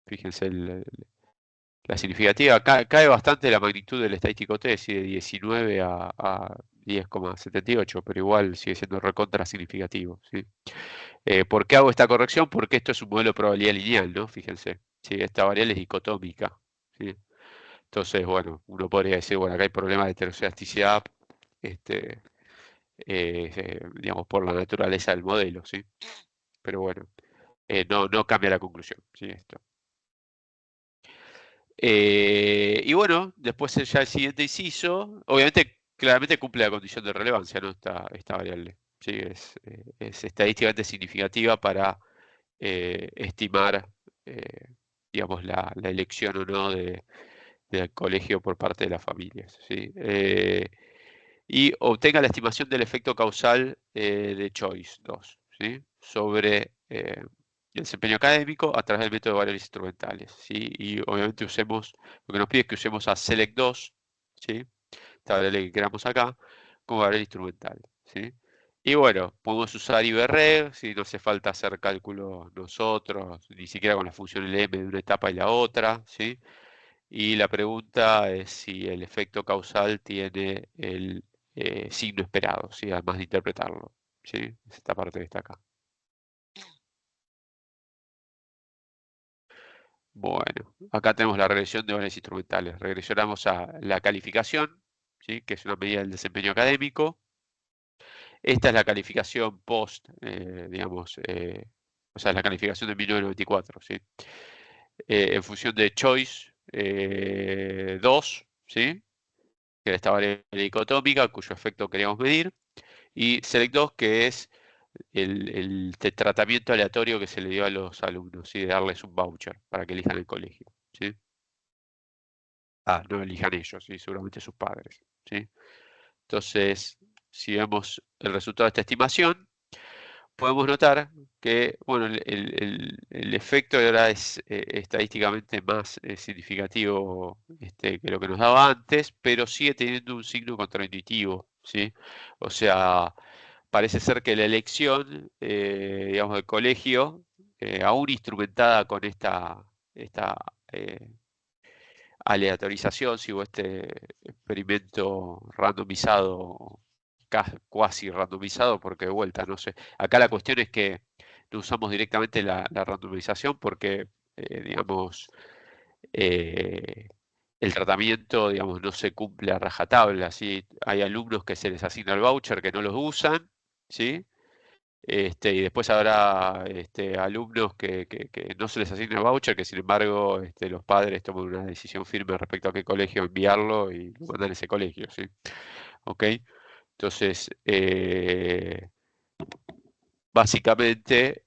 Fíjense la significativa. Cae bastante la magnitud del estadístico T, ¿sí? De 19 a 10,78, pero igual sigue siendo recontra significativo, ¿sí? ¿Por qué hago esta corrección? Porque esto es un modelo de probabilidad lineal, ¿no? Fíjense, ¿sí? Esta variable es dicotómica, ¿sí? Entonces, bueno, uno podría decir, bueno, acá hay problemas de heterocedasticidad, digamos, por la naturaleza del modelo, ¿sí? Pero bueno, no cambia la conclusión, ¿sí? Esto. Y bueno, después ya el siguiente inciso, obviamente, claramente cumple la condición de relevancia, ¿no? Esta variable, ¿sí? Es estadísticamente significativa para estimar, digamos, la elección o no del colegio por parte de las familias, ¿sí? Y obtenga la estimación del efecto causal de Choice 2, ¿sí? Sobre el desempeño académico a través del método de variables instrumentales, ¿sí? Y obviamente lo que nos pide es que usemos a Select2, ¿sí? Esta variable que creamos acá, como variable instrumental, ¿sí? Y bueno, podemos usar IBRE, si no hace falta hacer cálculos nosotros, ni siquiera con la función LM de una etapa y la otra, ¿sí? Y la pregunta es si el efecto causal tiene el signo esperado, ¿sí? Además de interpretarlo, ¿sí? Es esta parte que está acá. Bueno, acá tenemos la regresión de variables instrumentales. Regresionamos a la calificación, ¿sí? Que es una medida del desempeño académico. Esta es la calificación post, digamos, o sea, es la calificación de 1994, ¿sí? En función de Choice 2, ¿sí? Que es esta variable dicotómica, cuyo efecto queríamos medir, y Select 2, que es el tratamiento aleatorio que se le dio a los alumnos, ¿sí? De darles un voucher para que elijan el colegio, ¿sí? No elijan ellos, ¿sí? Seguramente sus padres, ¿sí? Entonces, si vemos el resultado de esta estimación, podemos notar que, bueno, el efecto ahora es estadísticamente más significativo que lo que nos daba antes, pero sigue teniendo un signo contraintuitivo, ¿sí? O sea, parece ser que la elección, digamos, del colegio, aún instrumentada con esta eh, aleatorización, sigo este experimento randomizado, cuasi randomizado, porque de vuelta, no sé. Acá la cuestión es que no usamos directamente la randomización porque, digamos, eh, el tratamiento, digamos, no se cumple a rajatabla, ¿sí? Hay alumnos que se les asigna el voucher que no los usan, ¿sí? Y después habrá alumnos que no se les asigna el voucher, que sin embargo los padres toman una decisión firme respecto a qué colegio enviarlo y lo mandan a ese colegio, ¿sí? ¿Ok? Entonces, básicamente,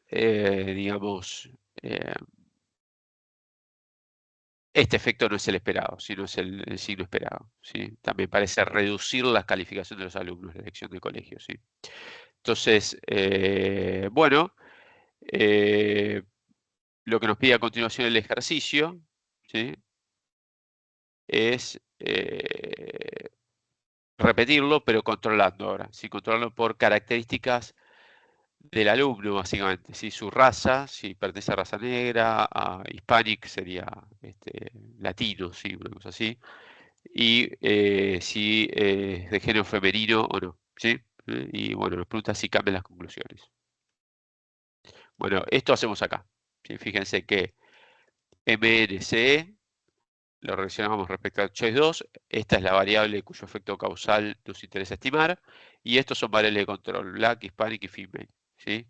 digamos, este efecto no es el esperado, sino es el signo esperado, ¿sí? También parece reducir la calificación de los alumnos, la elección del colegio, ¿sí? Entonces, bueno, lo que nos pide a continuación el ejercicio, ¿sí? Es repetirlo, pero controlando ahora, ¿sí? Controlando por características del alumno, básicamente, ¿sí? Su raza, si pertenece a raza negra, a hispanic sería latino, ¿sí? Una cosa así. Y si es de género femenino o no, ¿sí? Y bueno, nos pregunta si cambian las conclusiones. Bueno, esto hacemos acá, ¿sí? Fíjense que MNCE lo relacionamos respecto al choice 2. Esta es la variable cuyo efecto causal nos interesa estimar. Y estos son variables de control, Black, Hispanic y Female. ¿Sí?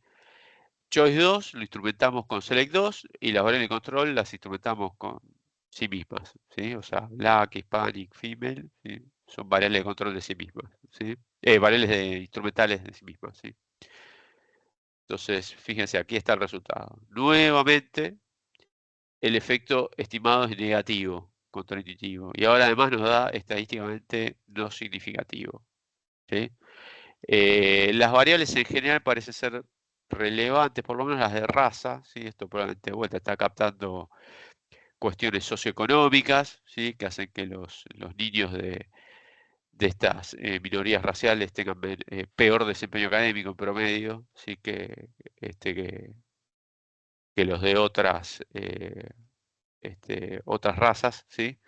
Choice 2 lo instrumentamos con Select 2 y las variables de control las instrumentamos con sí mismas. ¿Sí? O sea, Black, Hispanic, Female, ¿sí? Son variables de control de sí mismas. ¿Sí? Variables instrumentales de sí mismas. ¿Sí? Entonces, fíjense, aquí está el resultado. Nuevamente, el efecto estimado es negativo, contraintuitivo. Y ahora además nos da estadísticamente no significativo. ¿Sí? Las variables en general parecen ser relevantes, por lo menos las de raza. ¿Sí? Esto probablemente de vuelta está captando cuestiones socioeconómicas, ¿sí? Que hacen que los niños de estas minorías raciales tengan peor desempeño académico en promedio, ¿sí? Que los de otras razas, ¿sí?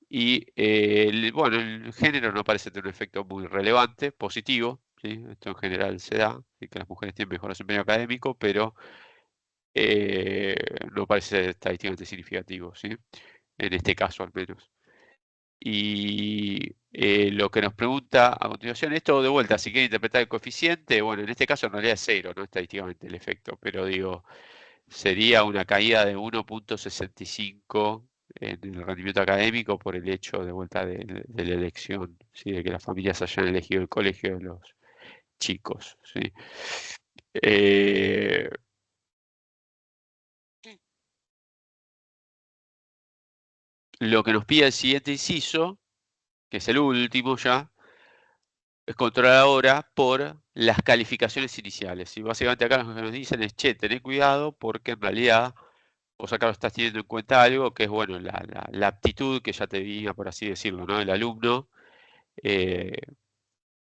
Y bueno, el género no parece tener un efecto muy relevante, positivo, ¿sí? Esto en general se da, ¿sí? Que las mujeres tienen mejor desempeño académico, pero no parece ser estadísticamente significativo, ¿sí? En este caso al menos. Y lo que nos pregunta a continuación, esto de vuelta, si quiere interpretar el coeficiente, bueno, en este caso en realidad es 0, no estadísticamente el efecto, pero digo, sería una caída de 1.65 en el rendimiento académico por el hecho de vuelta de la elección, ¿sí? De que las familias hayan elegido el colegio de los chicos. ¿Sí? Eh, lo que nos pide el siguiente inciso, que es el último ya, es controlar ahora por las calificaciones iniciales. Y básicamente acá lo que nos dicen es, che, tené cuidado porque en realidad vos acá lo estás teniendo en cuenta algo que es, bueno, la aptitud que ya te venía, por así decirlo, ¿no? El alumno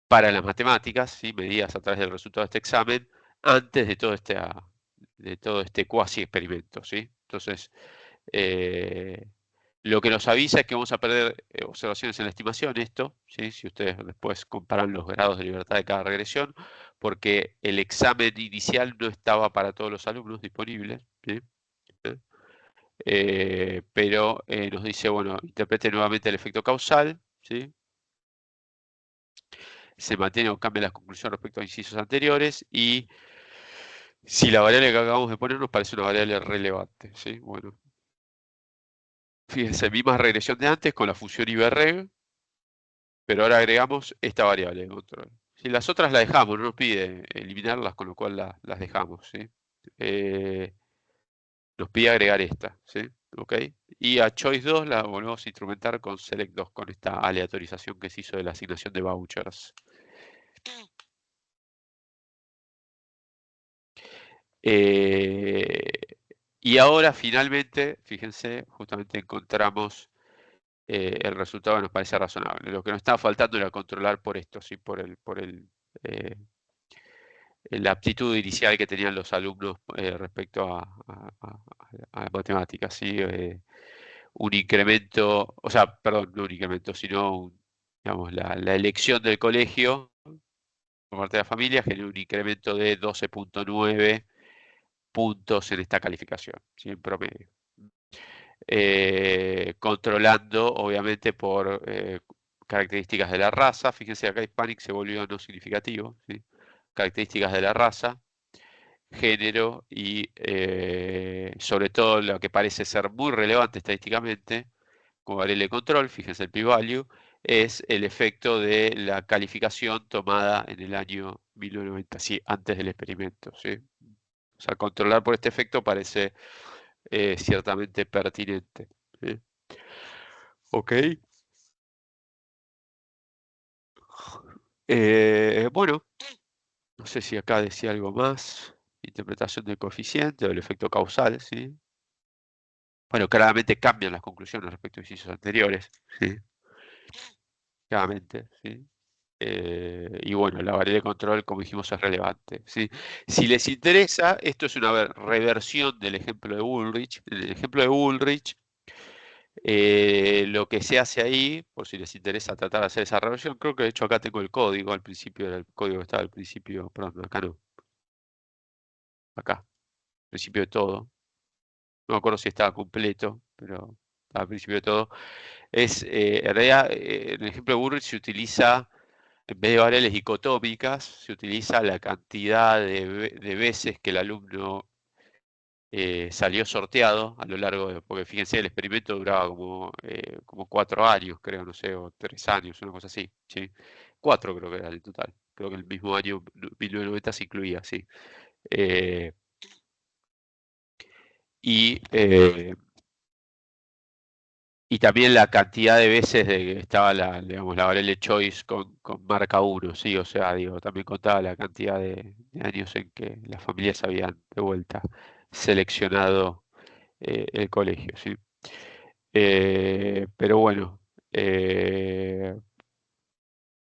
para las matemáticas, ¿sí? Medidas a través del resultado de este examen, antes de todo este cuasi experimento, ¿sí? Entonces, lo que nos avisa es que vamos a perder observaciones en la estimación, esto, ¿sí? Si ustedes después comparan los grados de libertad de cada regresión, porque el examen inicial no estaba para todos los alumnos disponibles, ¿sí? Pero nos dice, bueno, interprete nuevamente el efecto causal, ¿sí? Se mantiene o cambia la conclusión respecto a incisos anteriores y si la variable que acabamos de poner nos parece una variable relevante, ¿sí? Bueno, fíjense, misma regresión de antes con la función iberreg, pero ahora agregamos esta variable de control. Si las otras las dejamos, no nos pide eliminarlas, con lo cual las dejamos, ¿sí? Nos pide agregar esta, ¿sí? ¿Ok? Y a choice 2 la volvemos a instrumentar con select 2, con esta aleatorización que se hizo de la asignación de vouchers. Y ahora finalmente, fíjense, justamente encontramos el resultado que nos parece razonable. Lo que nos estaba faltando era controlar por esto, ¿sí? La aptitud inicial que tenían los alumnos respecto a matemáticas, ¿sí? Un incremento, o sea, perdón, no un incremento, sino digamos, la elección del colegio por parte de la familia genera un incremento de 12.9 puntos en esta calificación, ¿sí? En promedio. Controlando, obviamente, por características de la raza. Fíjense, acá Hispanic se volvió no significativo, ¿sí? Características de la raza, género y sobre todo lo que parece ser muy relevante estadísticamente, como variable de control, fíjense el p-value, es el efecto de la calificación tomada en el año 1990, sí, antes del experimento, ¿sí? O sea, controlar por este efecto parece ciertamente pertinente, ¿sí? Ok. Bueno, no sé si acá decía algo más. Interpretación del coeficiente o el efecto causal, ¿sí? Bueno, claramente cambian las conclusiones respecto a incisos anteriores, ¿sí? Claramente, ¿sí? Y bueno, la variable de control, como dijimos, es relevante, ¿sí? Si les interesa, esto es una reversión del ejemplo de Woolrich. En el ejemplo de Woolrich, lo que se hace ahí, por si les interesa tratar de hacer esa reversión, creo que de hecho acá tengo el código, al principio era el código que estaba al principio, perdón, acá no, acá, al principio de todo. No me acuerdo si estaba completo, pero al principio de todo, es, en realidad, en el ejemplo de Burrich se utiliza, en vez de variables dicotómicas, se utiliza la cantidad de veces que el alumno salió sorteado a lo largo de, porque fíjense, el experimento duraba como 4 años, creo, no sé, o 3 años, una cosa así, ¿sí? 4 creo que era el total. Creo que el mismo año 1990 se incluía, sí. Eh, y, eh, y también la cantidad de veces de que estaba digamos, la variable choice con marca 1, ¿sí? O sea, digo, también contaba la cantidad de años en que las familias habían de vuelta seleccionado el colegio, ¿sí? Pero bueno, eh,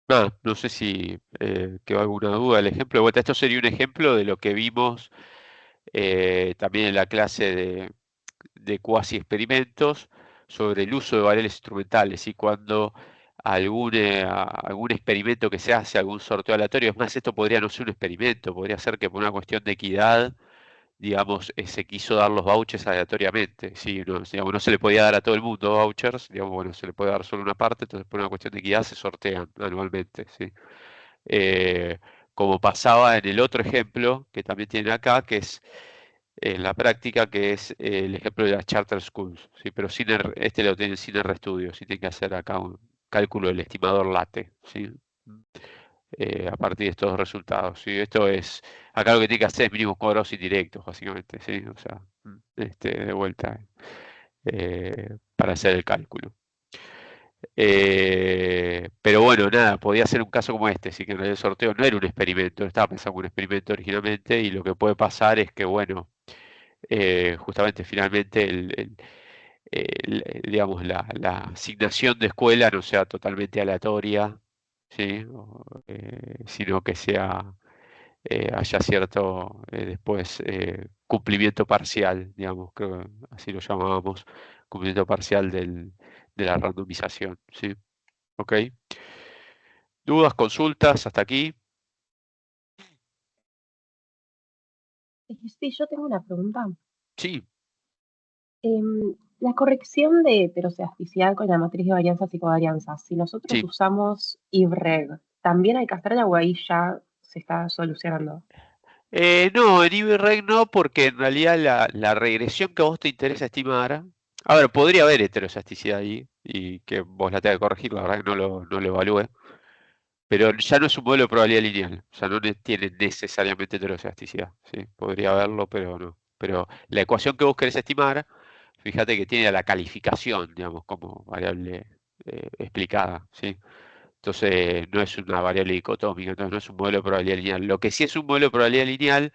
nada, no sé si quedó alguna duda del ejemplo. De vuelta, esto sería un ejemplo de lo que vimos también en la clase de cuasi experimentos sobre el uso de variables instrumentales y cuando algún experimento que se hace, algún sorteo aleatorio, es más, esto podría no ser un experimento, podría ser que por una cuestión de equidad, digamos, se quiso dar los vouchers aleatoriamente, ¿sí? No, digamos, no se le podía dar a todo el mundo vouchers, digamos, bueno, se le puede dar solo una parte, entonces por una cuestión de equidad se sortean anualmente, ¿sí? Eh, Como pasaba en el otro ejemplo que también tienen acá, que es en la práctica, que es el ejemplo de las charter schools, ¿sí? Pero sin este lo tienen sin RStudio, sí tienen que hacer acá un cálculo del estimador late, ¿sí? A partir de estos resultados, ¿sí? Esto es, acá lo que tiene que hacer es mínimos cuadrados indirectos, básicamente, ¿sí? O sea, de vuelta, para hacer el cálculo. Pero bueno, nada, podía ser un caso como este, sí que en realidad el sorteo no era un experimento, no estaba pensado como un experimento originalmente, y lo que puede pasar es que, bueno, justamente finalmente digamos, la asignación de escuela no sea totalmente aleatoria, ¿sí? Sino que haya cierto después cumplimiento parcial, digamos, creo que así lo llamábamos, cumplimiento parcial de la randomización, ¿sí? ¿Ok? ¿Dudas, consultas hasta aquí? Sí, yo tengo una pregunta. Sí, La corrección de heterocedasticidad con la matriz de varianzas y covarianzas, si nosotros sí. usamos IBREG, ¿también hay que hacerla o ahí ya se está solucionando? No, en IBREG no, porque en realidad la regresión que a vos te interesa estimar, a ver, podría haber heterocedasticidad ahí y que vos la tengas que corregir, la verdad que no lo evalúe, pero ya no es un modelo de probabilidad lineal, o sea, no tiene necesariamente heterocedasticidad, ¿sí? Podría haberlo, pero no. Pero la ecuación que vos querés estimar, fíjate que tiene la calificación, digamos, como variable explicada, ¿sí? Entonces no es una variable dicotómica, entonces no es un modelo de probabilidad lineal. Lo que sí es un modelo de probabilidad lineal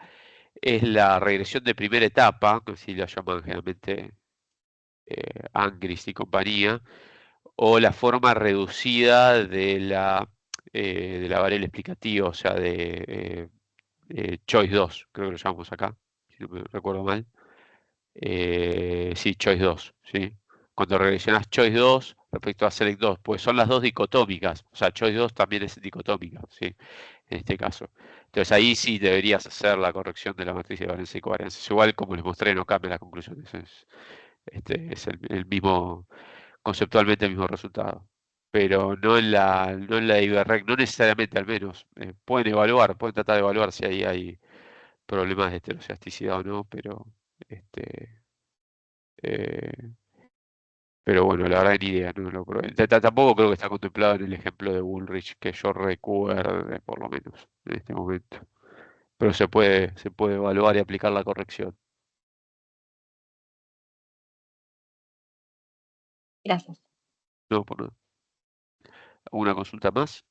es la regresión de primera etapa, que así la llaman generalmente Angris y compañía, o la forma reducida de la variable explicativa, o sea, de Choice 2, creo que lo llamamos acá, si no me recuerdo mal. Sí, Choice 2, ¿sí? Cuando regresionás Choice 2 respecto a Select 2, pues son las dos dicotómicas, o sea, Choice 2 también es dicotómica, ¿sí? En este caso. Entonces ahí sí deberías hacer la corrección de la matriz de varianza y covarianza. Igual como les mostré, no cambia la conclusión. Es el mismo, conceptualmente el mismo resultado. Pero no en la IBREC, no necesariamente al menos. Pueden evaluar, pueden tratar de evaluar si ahí hay problemas de heterocedasticidad o no, este, eh, pero bueno, la verdad ni idea, no lo probé. Tampoco creo que está contemplado en el ejemplo de Bullrich que yo recuerde, por lo menos, en este momento. Pero se puede evaluar y aplicar la corrección. Gracias. No, por nada. ¿Alguna consulta más?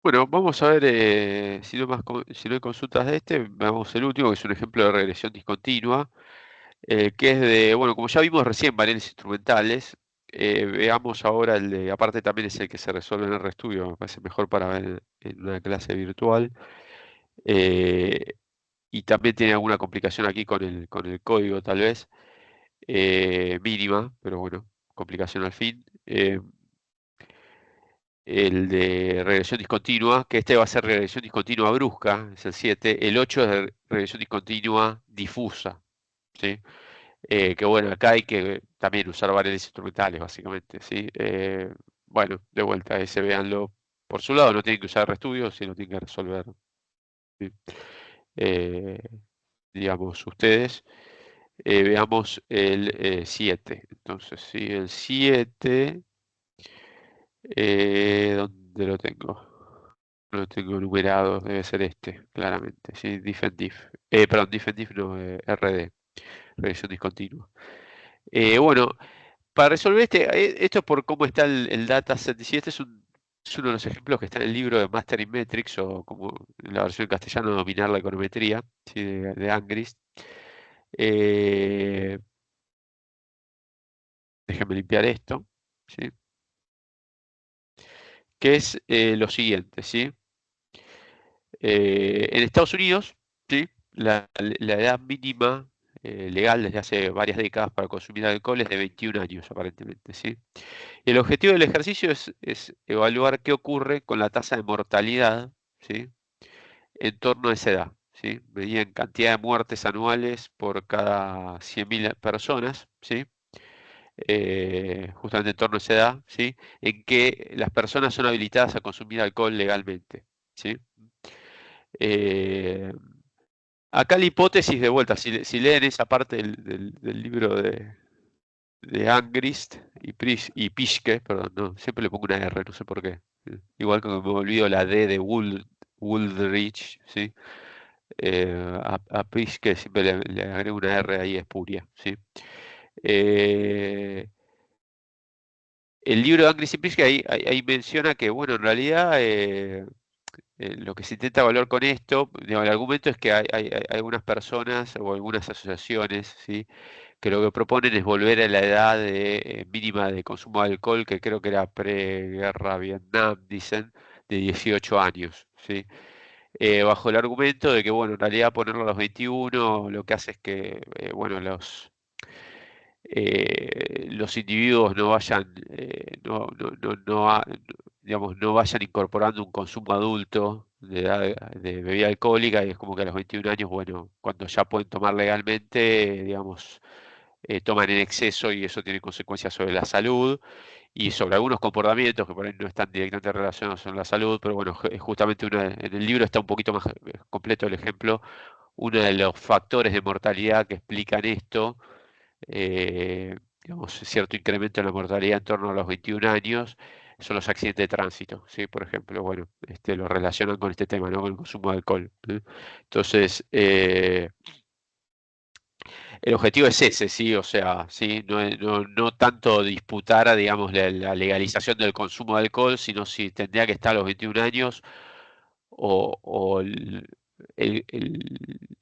Bueno, vamos a ver, si no si no hay consultas de este, vamos el último, que es un ejemplo de regresión discontinua, que es bueno, como ya vimos recién, paneles instrumentales, veamos ahora el de, aparte también es el que se resuelve en el RStudio, me parece mejor para ver en una clase virtual, eh, y también tiene alguna complicación aquí con el código tal vez, mínima, pero bueno, complicación al fin. El de regresión discontinua, que este va a ser regresión discontinua brusca, es el 7. El 8 es de regresión discontinua difusa, ¿sí? Que bueno, acá hay que también usar variables instrumentales, básicamente, ¿sí? Bueno, de vuelta, ese véanlo por su lado, no tienen que usar RStudio, sino tienen que resolver, ¿sí? Eh, digamos, ustedes. Veamos el 7. Entonces, sí, el 7, ¿dónde lo tengo? No lo tengo numerado, debe ser este, claramente. Sí, diff. Perdón, diff no, RD, regresión discontinua. Bueno, para resolver esto es por cómo está el dataset. Si este es uno de los ejemplos que está en el libro de Mastering Metrics, o como en la versión en castellano, Dominar la econometría, ¿sí? de Angrist. Eh, Déjenme limpiar esto, ¿sí? Que es lo siguiente, ¿sí? En Estados Unidos, ¿sí? La edad mínima legal desde hace varias décadas para consumir alcohol es de 21 años, aparentemente, ¿sí? Y el objetivo del ejercicio es evaluar qué ocurre con la tasa de mortalidad, ¿sí? En torno a esa edad, ¿sí? Medida en cantidad de muertes anuales por cada 100.000 personas, ¿sí? Justamente en torno a esa edad, ¿sí? En que las personas son habilitadas a consumir alcohol legalmente, ¿sí? Eh, Acá la hipótesis de vuelta, si leen esa parte del libro de Angrist y Pischke, perdón, no, siempre le pongo una R, no sé por qué. Igual que me olvido la D de Wooldridge, ¿sí? A Pischke siempre le agrego una R ahí espuria, ¿sí? Eh, el libro de Angrist y Pischke ahí menciona que, bueno, en realidad lo que se intenta evaluar con esto, digamos, el argumento es que hay algunas personas o algunas asociaciones, ¿sí? Que lo que proponen es volver a la edad mínima de consumo de alcohol, que creo que era preguerra Vietnam, dicen, de 18 años, ¿sí? Bajo el argumento de que, bueno, en realidad ponerlo a los 21 lo que hace es que, bueno, los individuos no vayan, digamos, no vayan incorporando un consumo adulto de bebida alcohólica, y es como que a los 21 años, bueno, cuando ya pueden tomar legalmente, digamos, toman en exceso y eso tiene consecuencias sobre la salud y sobre algunos comportamientos que por ahí no están directamente relacionados con la salud, pero bueno, justamente en el libro está un poquito más completo el ejemplo. Uno de los factores de mortalidad que explican esto, digamos, cierto incremento en la mortalidad en torno a los 21 años, son los accidentes de tránsito, ¿sí? Por ejemplo, bueno, lo relacionan con este tema, ¿no? Con el consumo de alcohol. Entonces, el objetivo es ese, sí, o sea, sí, no tanto disputar, digamos, la legalización del consumo de alcohol, sino si tendría que estar a los 21 años o el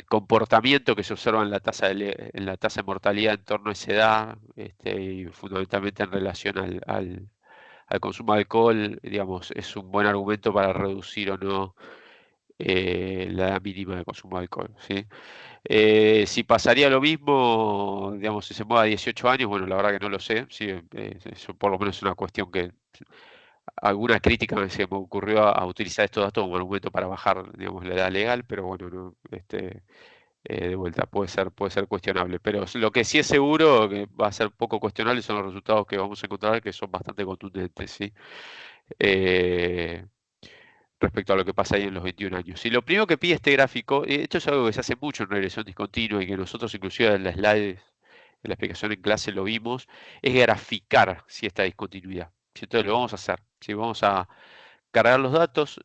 comportamiento que se observa en la tasa en la tasa de mortalidad en torno a esa edad, y fundamentalmente en relación al consumo de alcohol, digamos, es un buen argumento para reducir o no la edad mínima de consumo de alcohol, ¿sí? Si pasaría lo mismo, digamos, si se mueve a 18 años, bueno, la verdad que no lo sé, sí, eso por lo menos es una cuestión que alguna crítica se me ocurrió a utilizar estos datos como argumento para bajar, digamos, la edad legal, pero bueno, no, de vuelta, puede ser cuestionable. Pero lo que sí es seguro que va a ser poco cuestionable son los resultados que vamos a encontrar, que son bastante contundentes, ¿sí? Eh, Respecto a lo que pasa ahí en los 21 años. Y lo primero que pide este gráfico, esto es algo que se hace mucho en regresión discontinua y que nosotros inclusive en las slides, en la explicación en clase lo vimos, es graficar si esta discontinuidad. Entonces lo vamos a hacer. Si vamos a cargar los datos,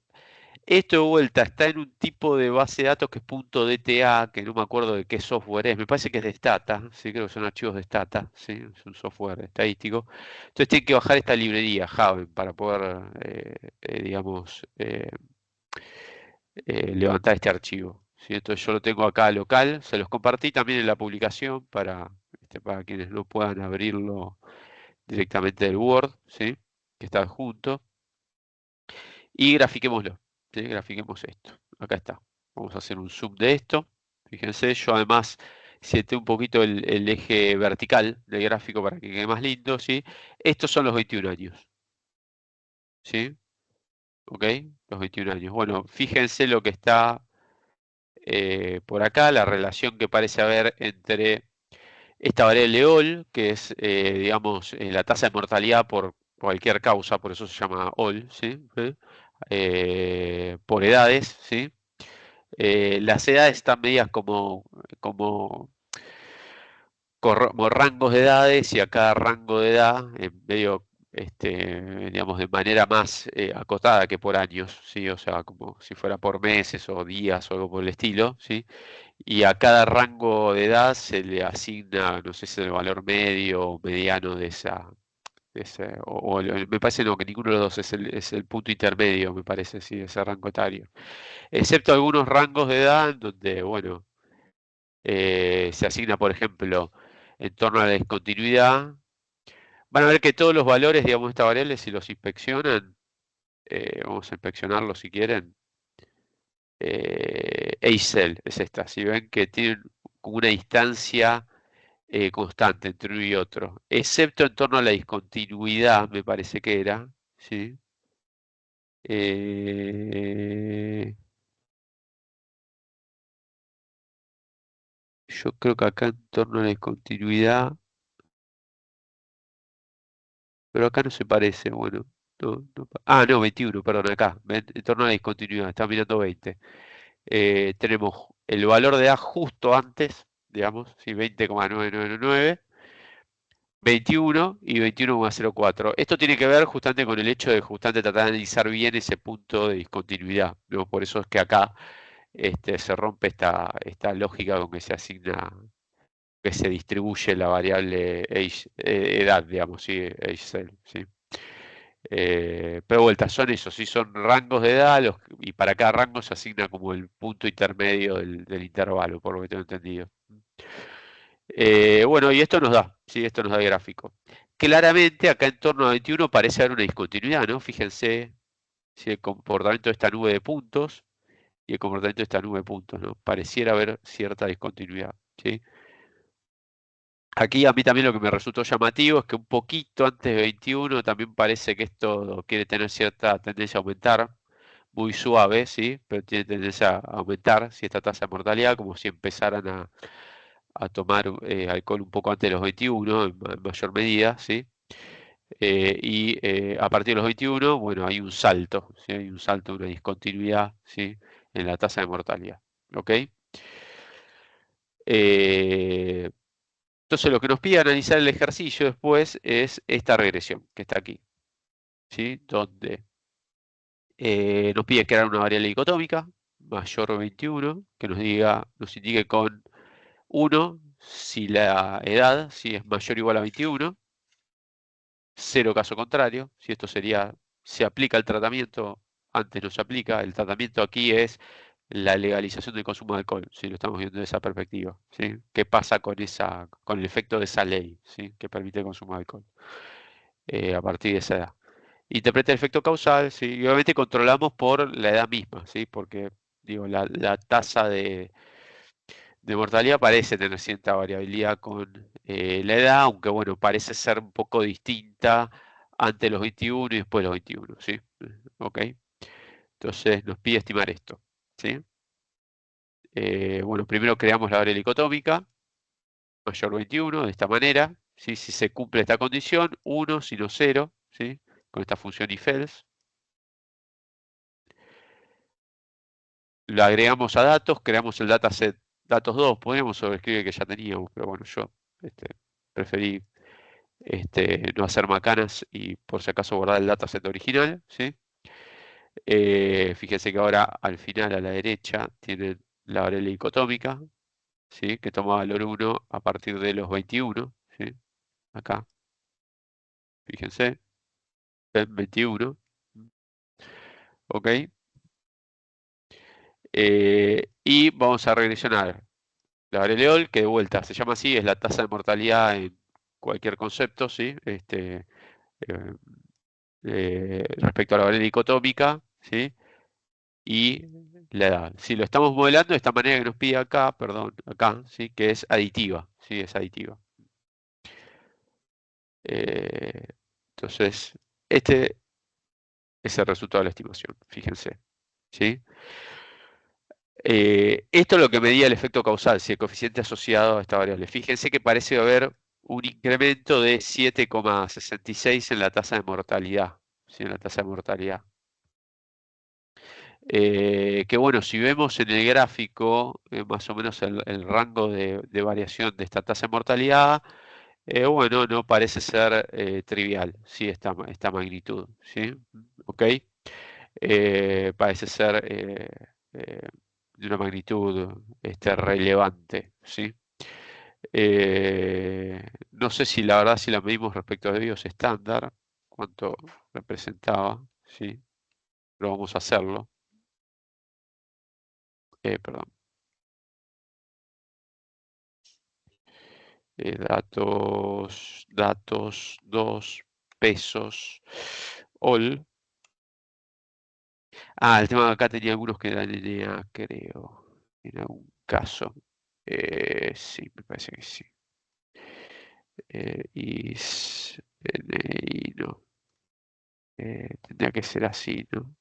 Esto de vuelta está en un tipo de base de datos que es .dta, que no me acuerdo de qué software es, me parece que es de Stata, sí, creo que son archivos de Stata, sí, es un software estadístico. Entonces tienen que bajar esta librería, Haven, para poder, digamos, levantar este archivo. ¿Sí? Entonces yo lo tengo acá local, se los compartí también en la publicación para quienes no puedan abrirlo directamente del Word, ¿sí? Que está adjunto. Y grafiquémoslo, ¿sí? Grafiquemos esto. Acá está. Vamos a hacer un zoom de esto. Fíjense, yo además seté un poquito el eje vertical del gráfico para que quede más lindo, ¿sí? Estos son los 21 años. ¿Sí? ¿Ok? Los 21 años. Bueno, fíjense lo que está por acá, la relación que parece haber entre esta variable OL, que es, digamos, la tasa de mortalidad por cualquier causa, por eso se llama OL, ¿sí? Por edades, ¿sí? Las edades están medidas como rangos de edades y a cada rango de edad, en medio, digamos, de manera más acotada que por años, ¿sí? O sea, como si fuera por meses o días o algo por el estilo, ¿sí? Y a cada rango de edad se le asigna, no sé si es el valor medio o mediano de esa, me parece no, que ninguno de los dos es el punto intermedio, me parece, sí, ese rango etario. Excepto algunos rangos de edad en donde, bueno, se asigna, por ejemplo, en torno a la discontinuidad. Van a ver que todos los valores, digamos, de esta variable, si los inspeccionan, vamos a inspeccionarlos si quieren. ACell es esta, si ven que tienen como una distancia constante entre uno y otro, excepto en torno a la discontinuidad, me parece que era, ¿sí? Yo creo que acá en torno a la discontinuidad, pero acá no se parece, bueno. No, 21, perdón, acá, en torno a la discontinuidad, está mirando 20. Tenemos el valor de A justo antes, digamos, ¿sí? 20,9999, 21 y 21,04. Esto tiene que ver justamente con el hecho de justamente tratar de analizar bien ese punto de discontinuidad, ¿no? Por eso es que acá se rompe esta lógica con que se asigna, que se distribuye la variable edad, digamos, ¿sí? Age cell, ¿sí? Pero vuelta, son esos, sí, son rangos de edad y para cada rango se asigna como el punto intermedio del intervalo, por lo que tengo entendido. Bueno, y esto nos da, ¿sí? Esto nos da el gráfico. Claramente acá en torno a 21 parece haber una discontinuidad, ¿no? Fíjense si el comportamiento de esta nube de puntos y el comportamiento de esta nube de puntos, ¿no? Pareciera haber cierta discontinuidad, ¿sí? Aquí a mí también lo que me resultó llamativo es que un poquito antes de 21 también parece que esto quiere tener cierta tendencia a aumentar, muy suave, ¿sí? Pero tiene tendencia a aumentar, si esta tasa de mortalidad, como si empezaran a tomar alcohol un poco antes de los 21 en mayor medida, ¿sí? Y a partir de los 21, bueno, hay un salto, ¿sí? Hay un salto, una discontinuidad, ¿sí? En la tasa de mortalidad, ¿ok? Entonces lo que nos pide analizar el ejercicio después es esta regresión que está aquí, ¿sí? Donde nos pide crear una variable dicotómica, mayor 21, que nos indique con 1 si la edad si es mayor o igual a 21, 0 caso contrario, si esto sería, se aplica el tratamiento, antes no se aplica, el tratamiento aquí es la legalización del consumo de alcohol, si lo estamos viendo desde esa perspectiva, ¿sí? ¿Qué pasa con el efecto de esa ley, ¿sí? Que permite el consumo de alcohol a partir de esa edad? Interpreta el efecto causal, ¿sí? Y obviamente controlamos por la edad misma, ¿sí? Porque digo, la tasa de mortalidad parece tener cierta variabilidad con la edad, aunque bueno, parece ser un poco distinta ante los 21 y después de los 21, ¿sí? ¿Ok? Entonces nos pide estimar esto, ¿sí? Bueno, primero creamos la variable dicotómica, mayor 21, de esta manera, ¿sí? Si se cumple esta condición, 1, si no 0, ¿sí? Con esta función if else. Lo agregamos a datos, creamos el dataset datos 2, podríamos sobreescribir que ya teníamos, pero bueno, yo preferí no hacer macanas y por si acaso guardar el dataset original, ¿sí? Fíjense que ahora al final a la derecha tienen la variable dicotómica, ¿sí? Que toma valor 1 a partir de los 21, ¿sí? Acá, fíjense, ven 21, ¿ok? Y vamos a regresionar la variable OL, que de vuelta se llama así, es la tasa de mortalidad en cualquier concepto, ¿sí? Eh, respecto a la variable dicotómica, ¿sí? Y la edad. Si lo estamos modelando de esta manera que nos pide acá, perdón, acá, ¿sí? Que es aditiva, ¿sí? Es aditiva. Entonces, este es el resultado de la estimación, fíjense, ¿sí? Esto es lo que medía el efecto causal, si el coeficiente asociado a esta variable. Fíjense que parece haber un incremento de 7,66 en la tasa de mortalidad, ¿sí? En la tasa de mortalidad. Que bueno, si vemos en el gráfico más o menos el rango de variación de esta tasa de mortalidad, bueno, no parece ser trivial, ¿sí? Esta magnitud, ¿sí? ¿Ok? Parece ser de una magnitud relevante, ¿sí? No sé si la verdad si la medimos respecto a desvíos estándar, cuánto representaba, ¿sí? Pero vamos a hacerlo. Perdón. Datos 2, pesos, all. Ah, el tema de acá tenía algunos que eran NA, creo, en algún caso. Sí, me parece que sí. Is NI, no. Tendría que ser así, ¿no?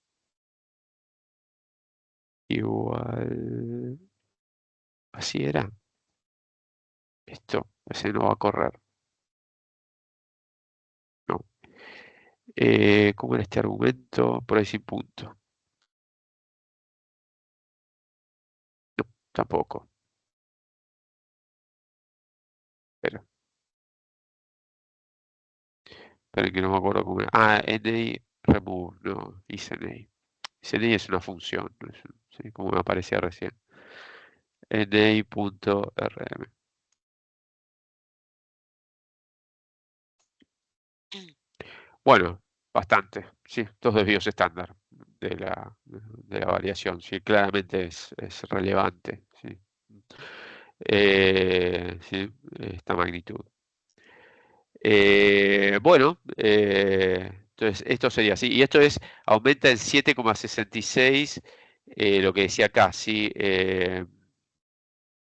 Igual. Así era. Esto, ese no va a correr. No. ¿Cómo era este argumento? Por ahí sin punto. No, tampoco. Pero, esperen que no me acuerdo cómo era. Ah, NA remove, no, isNA. isNA es una función, no es ¿sí? Como me aparecía recién. NA.rm. Bueno, bastante, sí, dos desvíos estándar de la variación, sí, claramente es relevante, sí. Sí, esta magnitud. Bueno, entonces esto sería así, y esto aumenta en 7,66, lo que decía acá, ¿sí?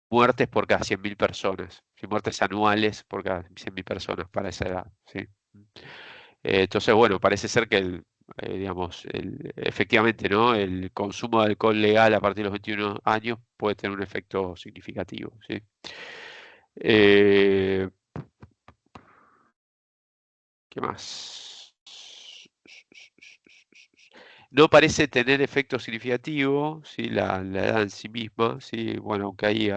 Muertes por cada 100.000 personas, ¿sí? Muertes anuales por cada 100.000 personas para esa edad, ¿sí? Entonces, bueno, parece ser que digamos, efectivamente, ¿no? El consumo de alcohol legal a partir de los 21 años puede tener un efecto significativo, ¿sí? ¿Qué más? No parece tener efecto significativo, ¿sí? La edad en sí misma, ¿sí? Bueno, aunque ahí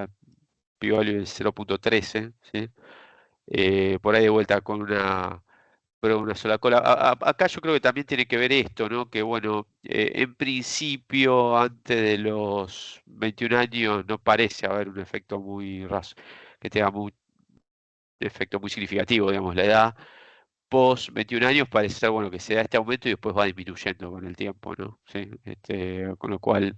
p-value es 0.13, ¿sí? Por ahí de vuelta con una sola cola. Acá yo creo que también tiene que ver esto, ¿no? Que bueno, en principio, antes de los 21 años, no parece haber un efecto que tenga un efecto muy significativo, digamos, la edad. Post 21 años parece ser, bueno, que se da este aumento y después va disminuyendo con el tiempo, ¿no? ¿Sí? Con lo cual,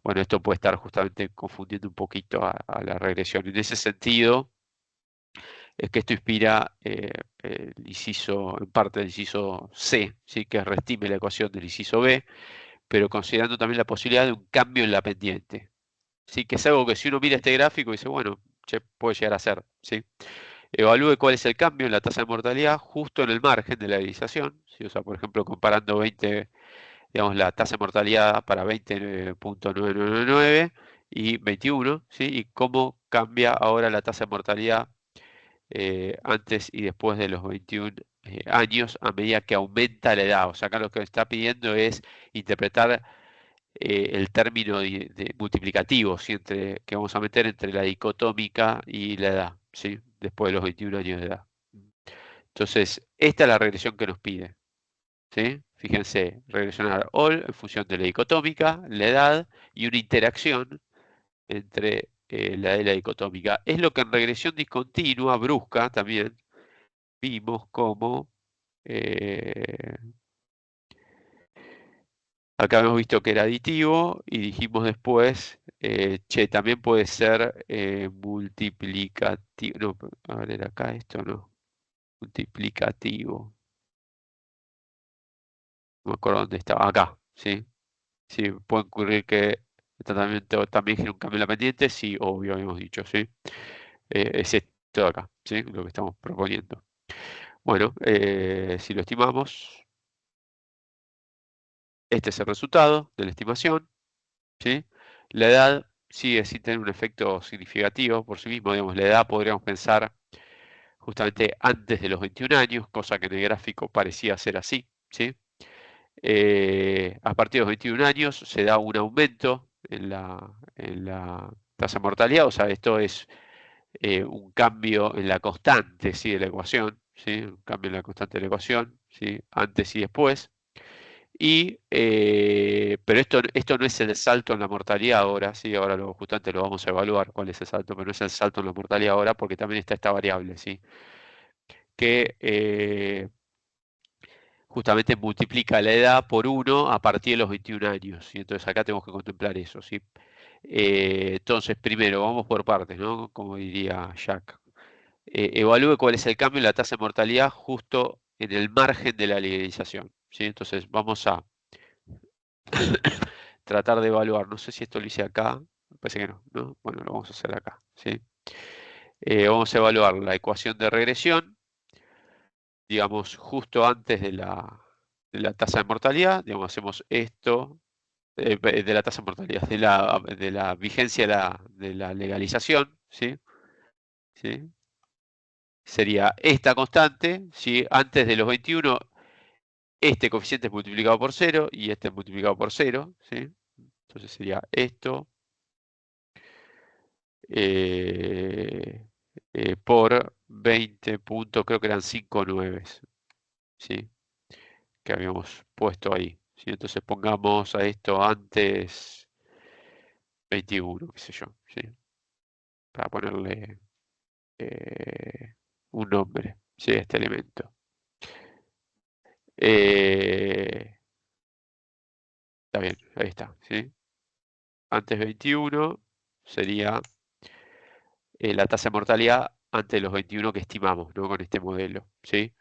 bueno, esto puede estar justamente confundiendo un poquito a la regresión. En ese sentido, es que esto inspira el inciso, en parte del inciso C, ¿sí? Que reestime la ecuación del inciso B, pero considerando también la posibilidad de un cambio en la pendiente. ¿Sí? Que es algo que si uno mira este gráfico dice, bueno, puede llegar a ser, ¿sí? Evalúe cuál es el cambio en la tasa de mortalidad justo en el margen de la realización, ¿sí? O sea, por ejemplo, comparando 20, digamos, la tasa de mortalidad para 20.999 y 21, ¿sí? Y cómo cambia ahora la tasa de mortalidad antes y después de los 21 años a medida que aumenta la edad. O sea, acá lo que está pidiendo es interpretar el término multiplicativo, ¿sí? Que vamos a meter entre la dicotómica y la edad, ¿sí? Después de los 21 años de edad. Entonces, esta es la regresión que nos pide, ¿sí? fíjense, regresionar all en función de la dicotómica, la edad y una interacción entre la edad y la dicotómica. Es lo que en regresión discontinua, brusca también, vimos como acá hemos visto que era aditivo y dijimos después, che, también puede ser multiplicativo. No, a ver, acá esto no. Multiplicativo. No me acuerdo dónde estaba. Acá, ¿sí? Sí, puede ocurrir que el tratamiento también genere un cambio en la pendiente. Sí, obvio, habíamos dicho, ¿sí? Es esto de acá, ¿sí? Lo que estamos proponiendo. Bueno, si lo estimamos, este es el resultado de la estimación, ¿sí? La edad sigue sin tener un efecto significativo por sí mismo, digamos, la edad podríamos pensar justamente antes de los 21 años, cosa que en el gráfico parecía ser así, ¿sí? A partir de los 21 años se da un aumento en la tasa de mortalidad, o sea, esto es un cambio en la constante, ¿sí? De la ecuación, ¿sí? Un cambio en la constante de la ecuación, ¿sí? Antes y después. Pero esto no es el salto en la mortalidad ahora, ¿sí? Ahora justamente lo vamos a evaluar cuál es el salto, pero no es el salto en la mortalidad ahora porque también está esta variable, ¿sí? Que justamente multiplica la edad por 1 a partir de los 21 años, ¿sí? Entonces acá tenemos que contemplar eso, ¿sí? Entonces, primero, vamos por partes, ¿no? Como diría Jack. Evalúe cuál es el cambio en la tasa de mortalidad justo en el margen de la legalización, ¿sí? Entonces, vamos a tratar de evaluar, no sé si esto lo hice acá, me parece que no, ¿no? Bueno, lo vamos a hacer acá, ¿sí? Vamos a evaluar la ecuación de regresión, digamos, justo antes de la tasa de mortalidad, digamos, hacemos esto, de la tasa de mortalidad, de la vigencia de la legalización, ¿sí? ¿Sí? Sería esta constante, ¿sí? Antes de los 21, este coeficiente es multiplicado por 0 y este es multiplicado por 0, ¿sí? Entonces sería esto por 20 puntos, creo que eran 5 nueves, ¿sí? Que habíamos puesto ahí, ¿sí? Entonces pongamos a esto antes 21, qué sé yo, ¿sí? Para ponerle un nombre, ¿sí? A este elemento. Está bien, ahí está, ¿sí? Antes 21 sería la tasa de mortalidad antes de los 21 que estimamos, ¿no? Con este modelo, ¿sí?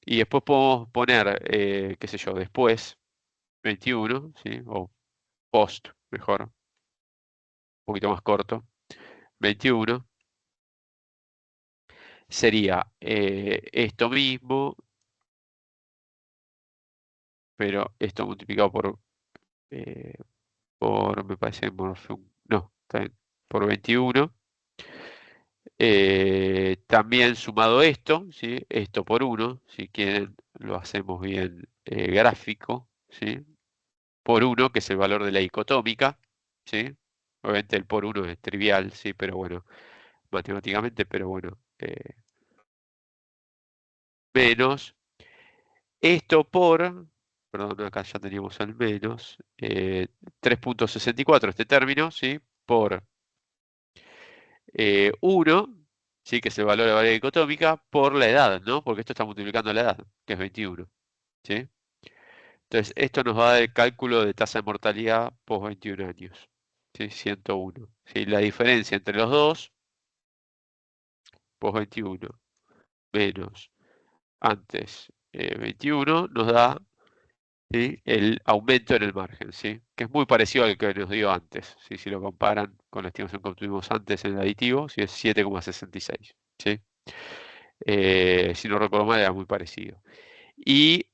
Y después podemos poner, qué sé yo, después 21, ¿sí? O post, mejor, un poquito más corto, 21 sería esto mismo, pero esto multiplicado me parece, no, está bien, por 21. También sumado esto, ¿sí? Esto por 1, si quieren lo hacemos bien gráfico, ¿sí? Por 1, que es el valor de la dicotómica, ¿sí? Obviamente el por 1 es trivial, ¿sí? Pero bueno, matemáticamente, pero bueno, menos. Esto por, perdón, acá ya teníamos el menos, 3.64 este término, ¿sí? Por 1, ¿sí? Que es el valor de la variable dicotómica, por la edad, ¿no? Porque esto está multiplicando la edad, que es 21, ¿sí? Entonces, esto nos va a dar el cálculo de tasa de mortalidad post 21 años, ¿sí? 101. ¿Sí? La diferencia entre los dos, post 21 menos antes 21, nos da, ¿sí? El aumento en el margen, ¿sí? Que es muy parecido al que nos dio antes, ¿sí? Si lo comparan con la estimación que obtuvimos antes en el aditivo, ¿sí? Es 7,66, ¿sí? Si no recuerdo mal, era muy parecido. Y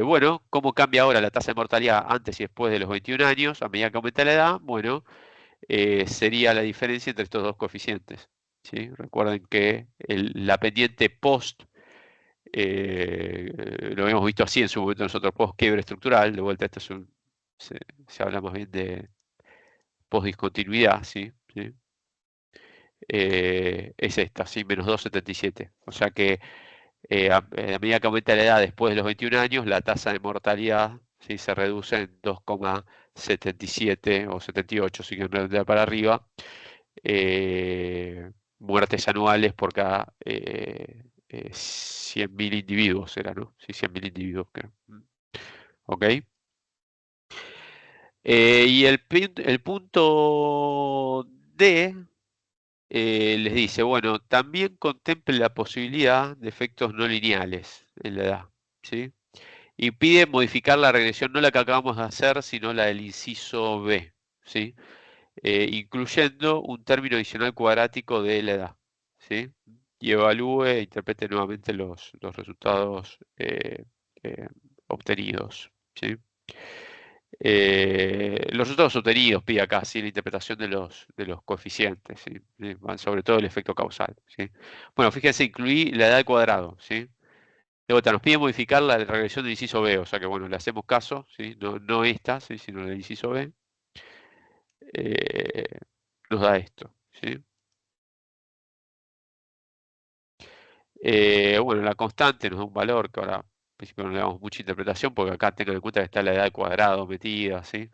bueno, ¿cómo cambia ahora la tasa de mortalidad antes y después de los 21 años a medida que aumenta la edad? Bueno, sería la diferencia entre estos dos coeficientes, ¿sí? Recuerden que la pendiente post, lo habíamos visto así en su momento nosotros, post quiebre estructural, de vuelta esto se habla más bien de post discontinuidad, ¿sí? ¿Sí? Es esta, ¿sí? Menos 2,77. O sea que a medida que aumenta la edad después de los 21 años, la tasa de mortalidad, ¿sí?, se reduce en 2,77 o 78, si quieren redondear para arriba, muertes anuales por cada 100.000 individuos, era, ¿no? Sí, 100.000 individuos, creo. ¿Ok? Y el punto D les dice, bueno, también contemple la posibilidad de efectos no lineales en la edad, ¿sí? Y pide modificar la regresión, no la que acabamos de hacer, sino la del inciso B, ¿sí? Incluyendo un término adicional cuadrático de la edad, ¿sí? Y evalúe e interprete nuevamente los resultados eh, obtenidos, ¿sí? Los resultados obtenidos, pide acá, ¿sí?, la interpretación de los coeficientes, ¿sí? ¿Sí? Sobre todo el efecto causal, ¿sí? Bueno, fíjense, incluí la edad al cuadrado, ¿sí? De vuelta, nos pide modificar la regresión del inciso B, o sea que bueno, le hacemos caso, ¿sí? No esta, ¿sí?, sino el inciso B. Nos da esto, ¿sí? Bueno, la constante nos da un valor que ahora, al principio no le damos mucha interpretación, porque acá tengan en cuenta que está la edad al cuadrado metida, ¿sí?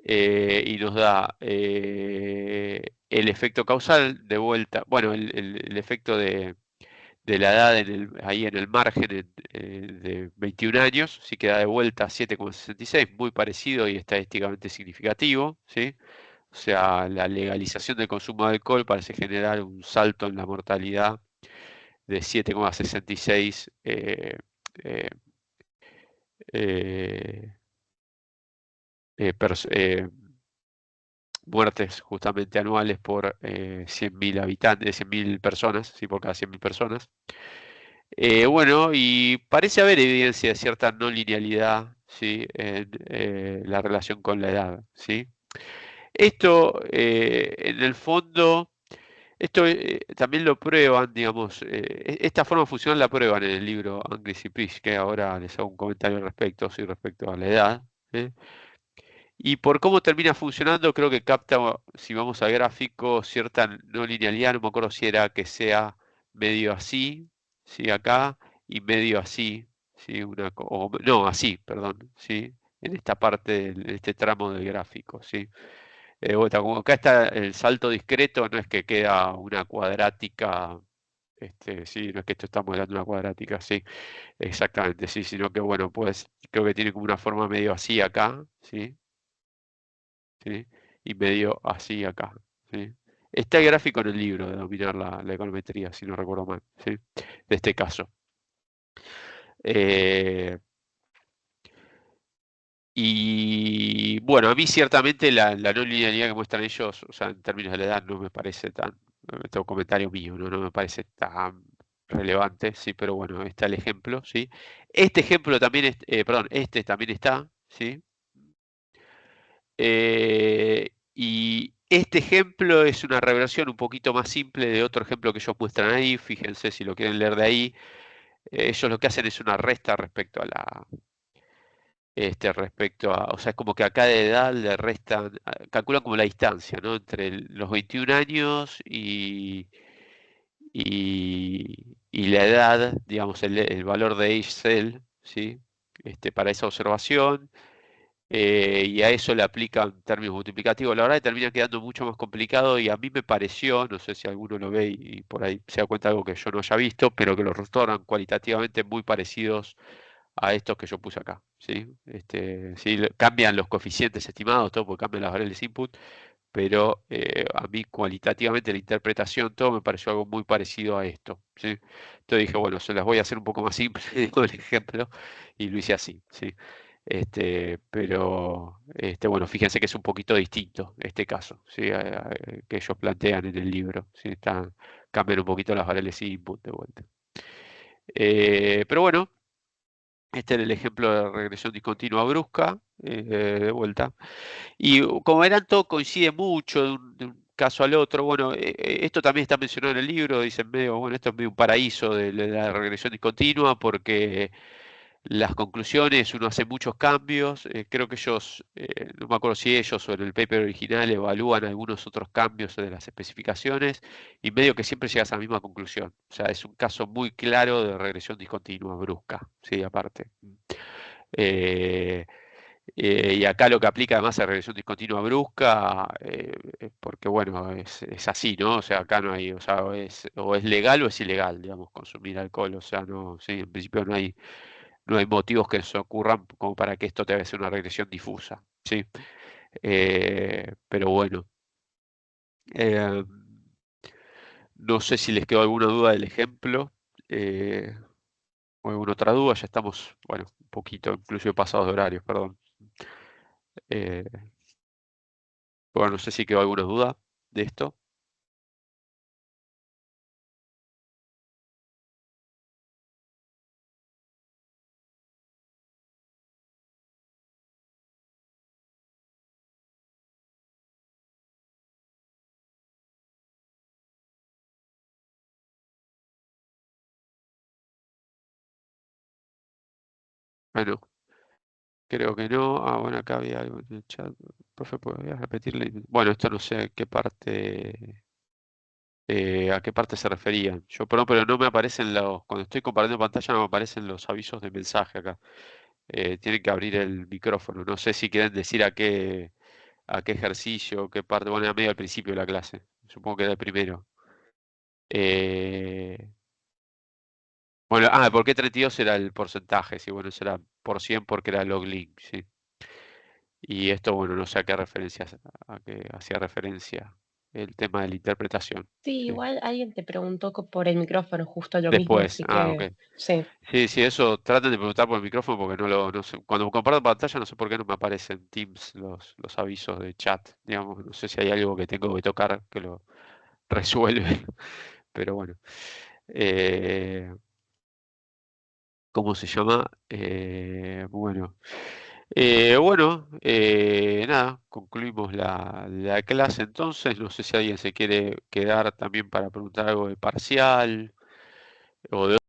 Y nos da el efecto causal de vuelta, bueno, el efecto de la edad ahí en el margen de 21 años, sí, que da de vuelta 7,66, muy parecido y estadísticamente significativo, ¿sí? O sea, la legalización del consumo de alcohol parece generar un salto en la mortalidad de 7,66 eh, eh, muertes justamente anuales por 100.000 habitantes, 100.000 personas, ¿sí?, por cada 100.000 personas. Bueno, y parece haber evidencia de cierta no linealidad, ¿sí?, en la relación con la edad, ¿sí? Esto, en el fondo, esto también lo prueban, digamos, esta forma funcional la prueban en el libro Angus y Pish, que ahora les hago un comentario al respecto, sí, respecto a la edad. Y por cómo termina funcionando, creo que capta, si vamos al gráfico, cierta no linealidad, no me acuerdo si era que sea medio así, ¿sí?, acá, y medio así, ¿sí? No, así, perdón, ¿sí?, en esta parte, en este tramo del gráfico, ¿sí? Como acá está el salto discreto, no es que queda una cuadrática, sí, no es que esto estamos hablando de una cuadrática, sí, exactamente, sí, sino que bueno, pues creo que tiene como una forma medio así acá, ¿sí? ¿Sí? Y medio así acá, ¿sí? Está el gráfico en el libro de dominar la econometría, si no recuerdo mal, ¿sí?, de este caso. Eh, y bueno, a mí ciertamente la no linealidad que muestran ellos, o sea, en términos de la edad, no me parece tan, este es un comentario mío, no me parece tan relevante, sí, pero bueno, está el ejemplo, ¿sí? Este ejemplo también, perdón, este también está, ¿sí? Y este ejemplo es una reversión un poquito más simple de otro ejemplo que ellos muestran ahí. Fíjense si lo quieren leer de ahí. Ellos lo que hacen es una resta respecto a o sea, es como que a cada edad le restan, calculan como la distancia, ¿no?, entre los 21 años y la edad, digamos, el valor de age cell, ¿sí?, para esa observación. Y a eso le aplican términos multiplicativos. La verdad que termina quedando mucho más complicado y a mí me pareció, no sé si alguno lo ve y por ahí se da cuenta de algo que yo no haya visto, pero que los resultados eran cualitativamente muy parecidos a estos que yo puse acá, ¿sí? Sí, cambian los coeficientes estimados, todo, porque cambian las variables input, pero a mí cualitativamente la interpretación, todo me pareció algo muy parecido a esto, ¿sí? Entonces dije, bueno, se las voy a hacer un poco más simple con el ejemplo, y lo hice así, ¿sí? Pero bueno, fíjense que es un poquito distinto este caso, ¿sí?, que ellos plantean en el libro, ¿sí? Cambian un poquito las variables input de vuelta. Pero bueno, este era el ejemplo de regresión discontinua brusca, de vuelta. Y como verán, todo coincide mucho de un caso al otro. Bueno, esto también está mencionado en el libro, dicen medio, bueno, esto es medio un paraíso de la regresión discontinua, porque las conclusiones, uno hace muchos cambios, creo que ellos, no me acuerdo si ellos o en el paper original evalúan algunos otros cambios de las especificaciones y medio que siempre llegas a la misma conclusión. O sea, es un caso muy claro de regresión discontinua brusca, sí, aparte. Y acá lo que aplica además a regresión discontinua brusca, porque bueno, es así, ¿no? O sea, acá no hay, o sea, o es legal o es ilegal, digamos, consumir alcohol. O sea, no, sí, en principio no hay motivos que se ocurran como para que esto tenga que ser una regresión difusa, ¿sí? Pero bueno, eh, no sé si les quedó alguna duda del ejemplo o alguna otra duda. Ya estamos, bueno, un poquito inclusive pasados de horarios, perdón. Eh, bueno, no sé si quedó alguna duda de esto. Bueno, creo que no. Ah, bueno, acá había algo en el chat. Profe, ¿podrías repetirle? Bueno, esto no sé a qué parte se referían. Yo, perdón, pero no me aparecen cuando estoy compartiendo pantalla no me aparecen los avisos de mensaje acá. Tienen que abrir el micrófono. No sé si quieren decir a qué ejercicio, qué parte. Bueno, era medio al principio de la clase. Supongo que era el primero. Bueno, ¿por qué 32 era el porcentaje? Sí, bueno, eso era por 100 porque era log-link, sí. Y esto, bueno, no sé a qué a qué hacía referencia el tema de la interpretación. Sí, Sí. igual alguien te preguntó por el micrófono justo lo mismo, Después, así ok. que sí. Sí, eso traten de preguntar por el micrófono porque no sé. Cuando comparto pantalla no sé por qué no me aparecen Teams los avisos de chat. Digamos, no sé si hay algo que tengo que tocar que lo resuelve. Pero bueno. ¿Cómo se llama? Nada, concluimos la clase entonces. No sé si alguien se quiere quedar también para preguntar algo de parcial o de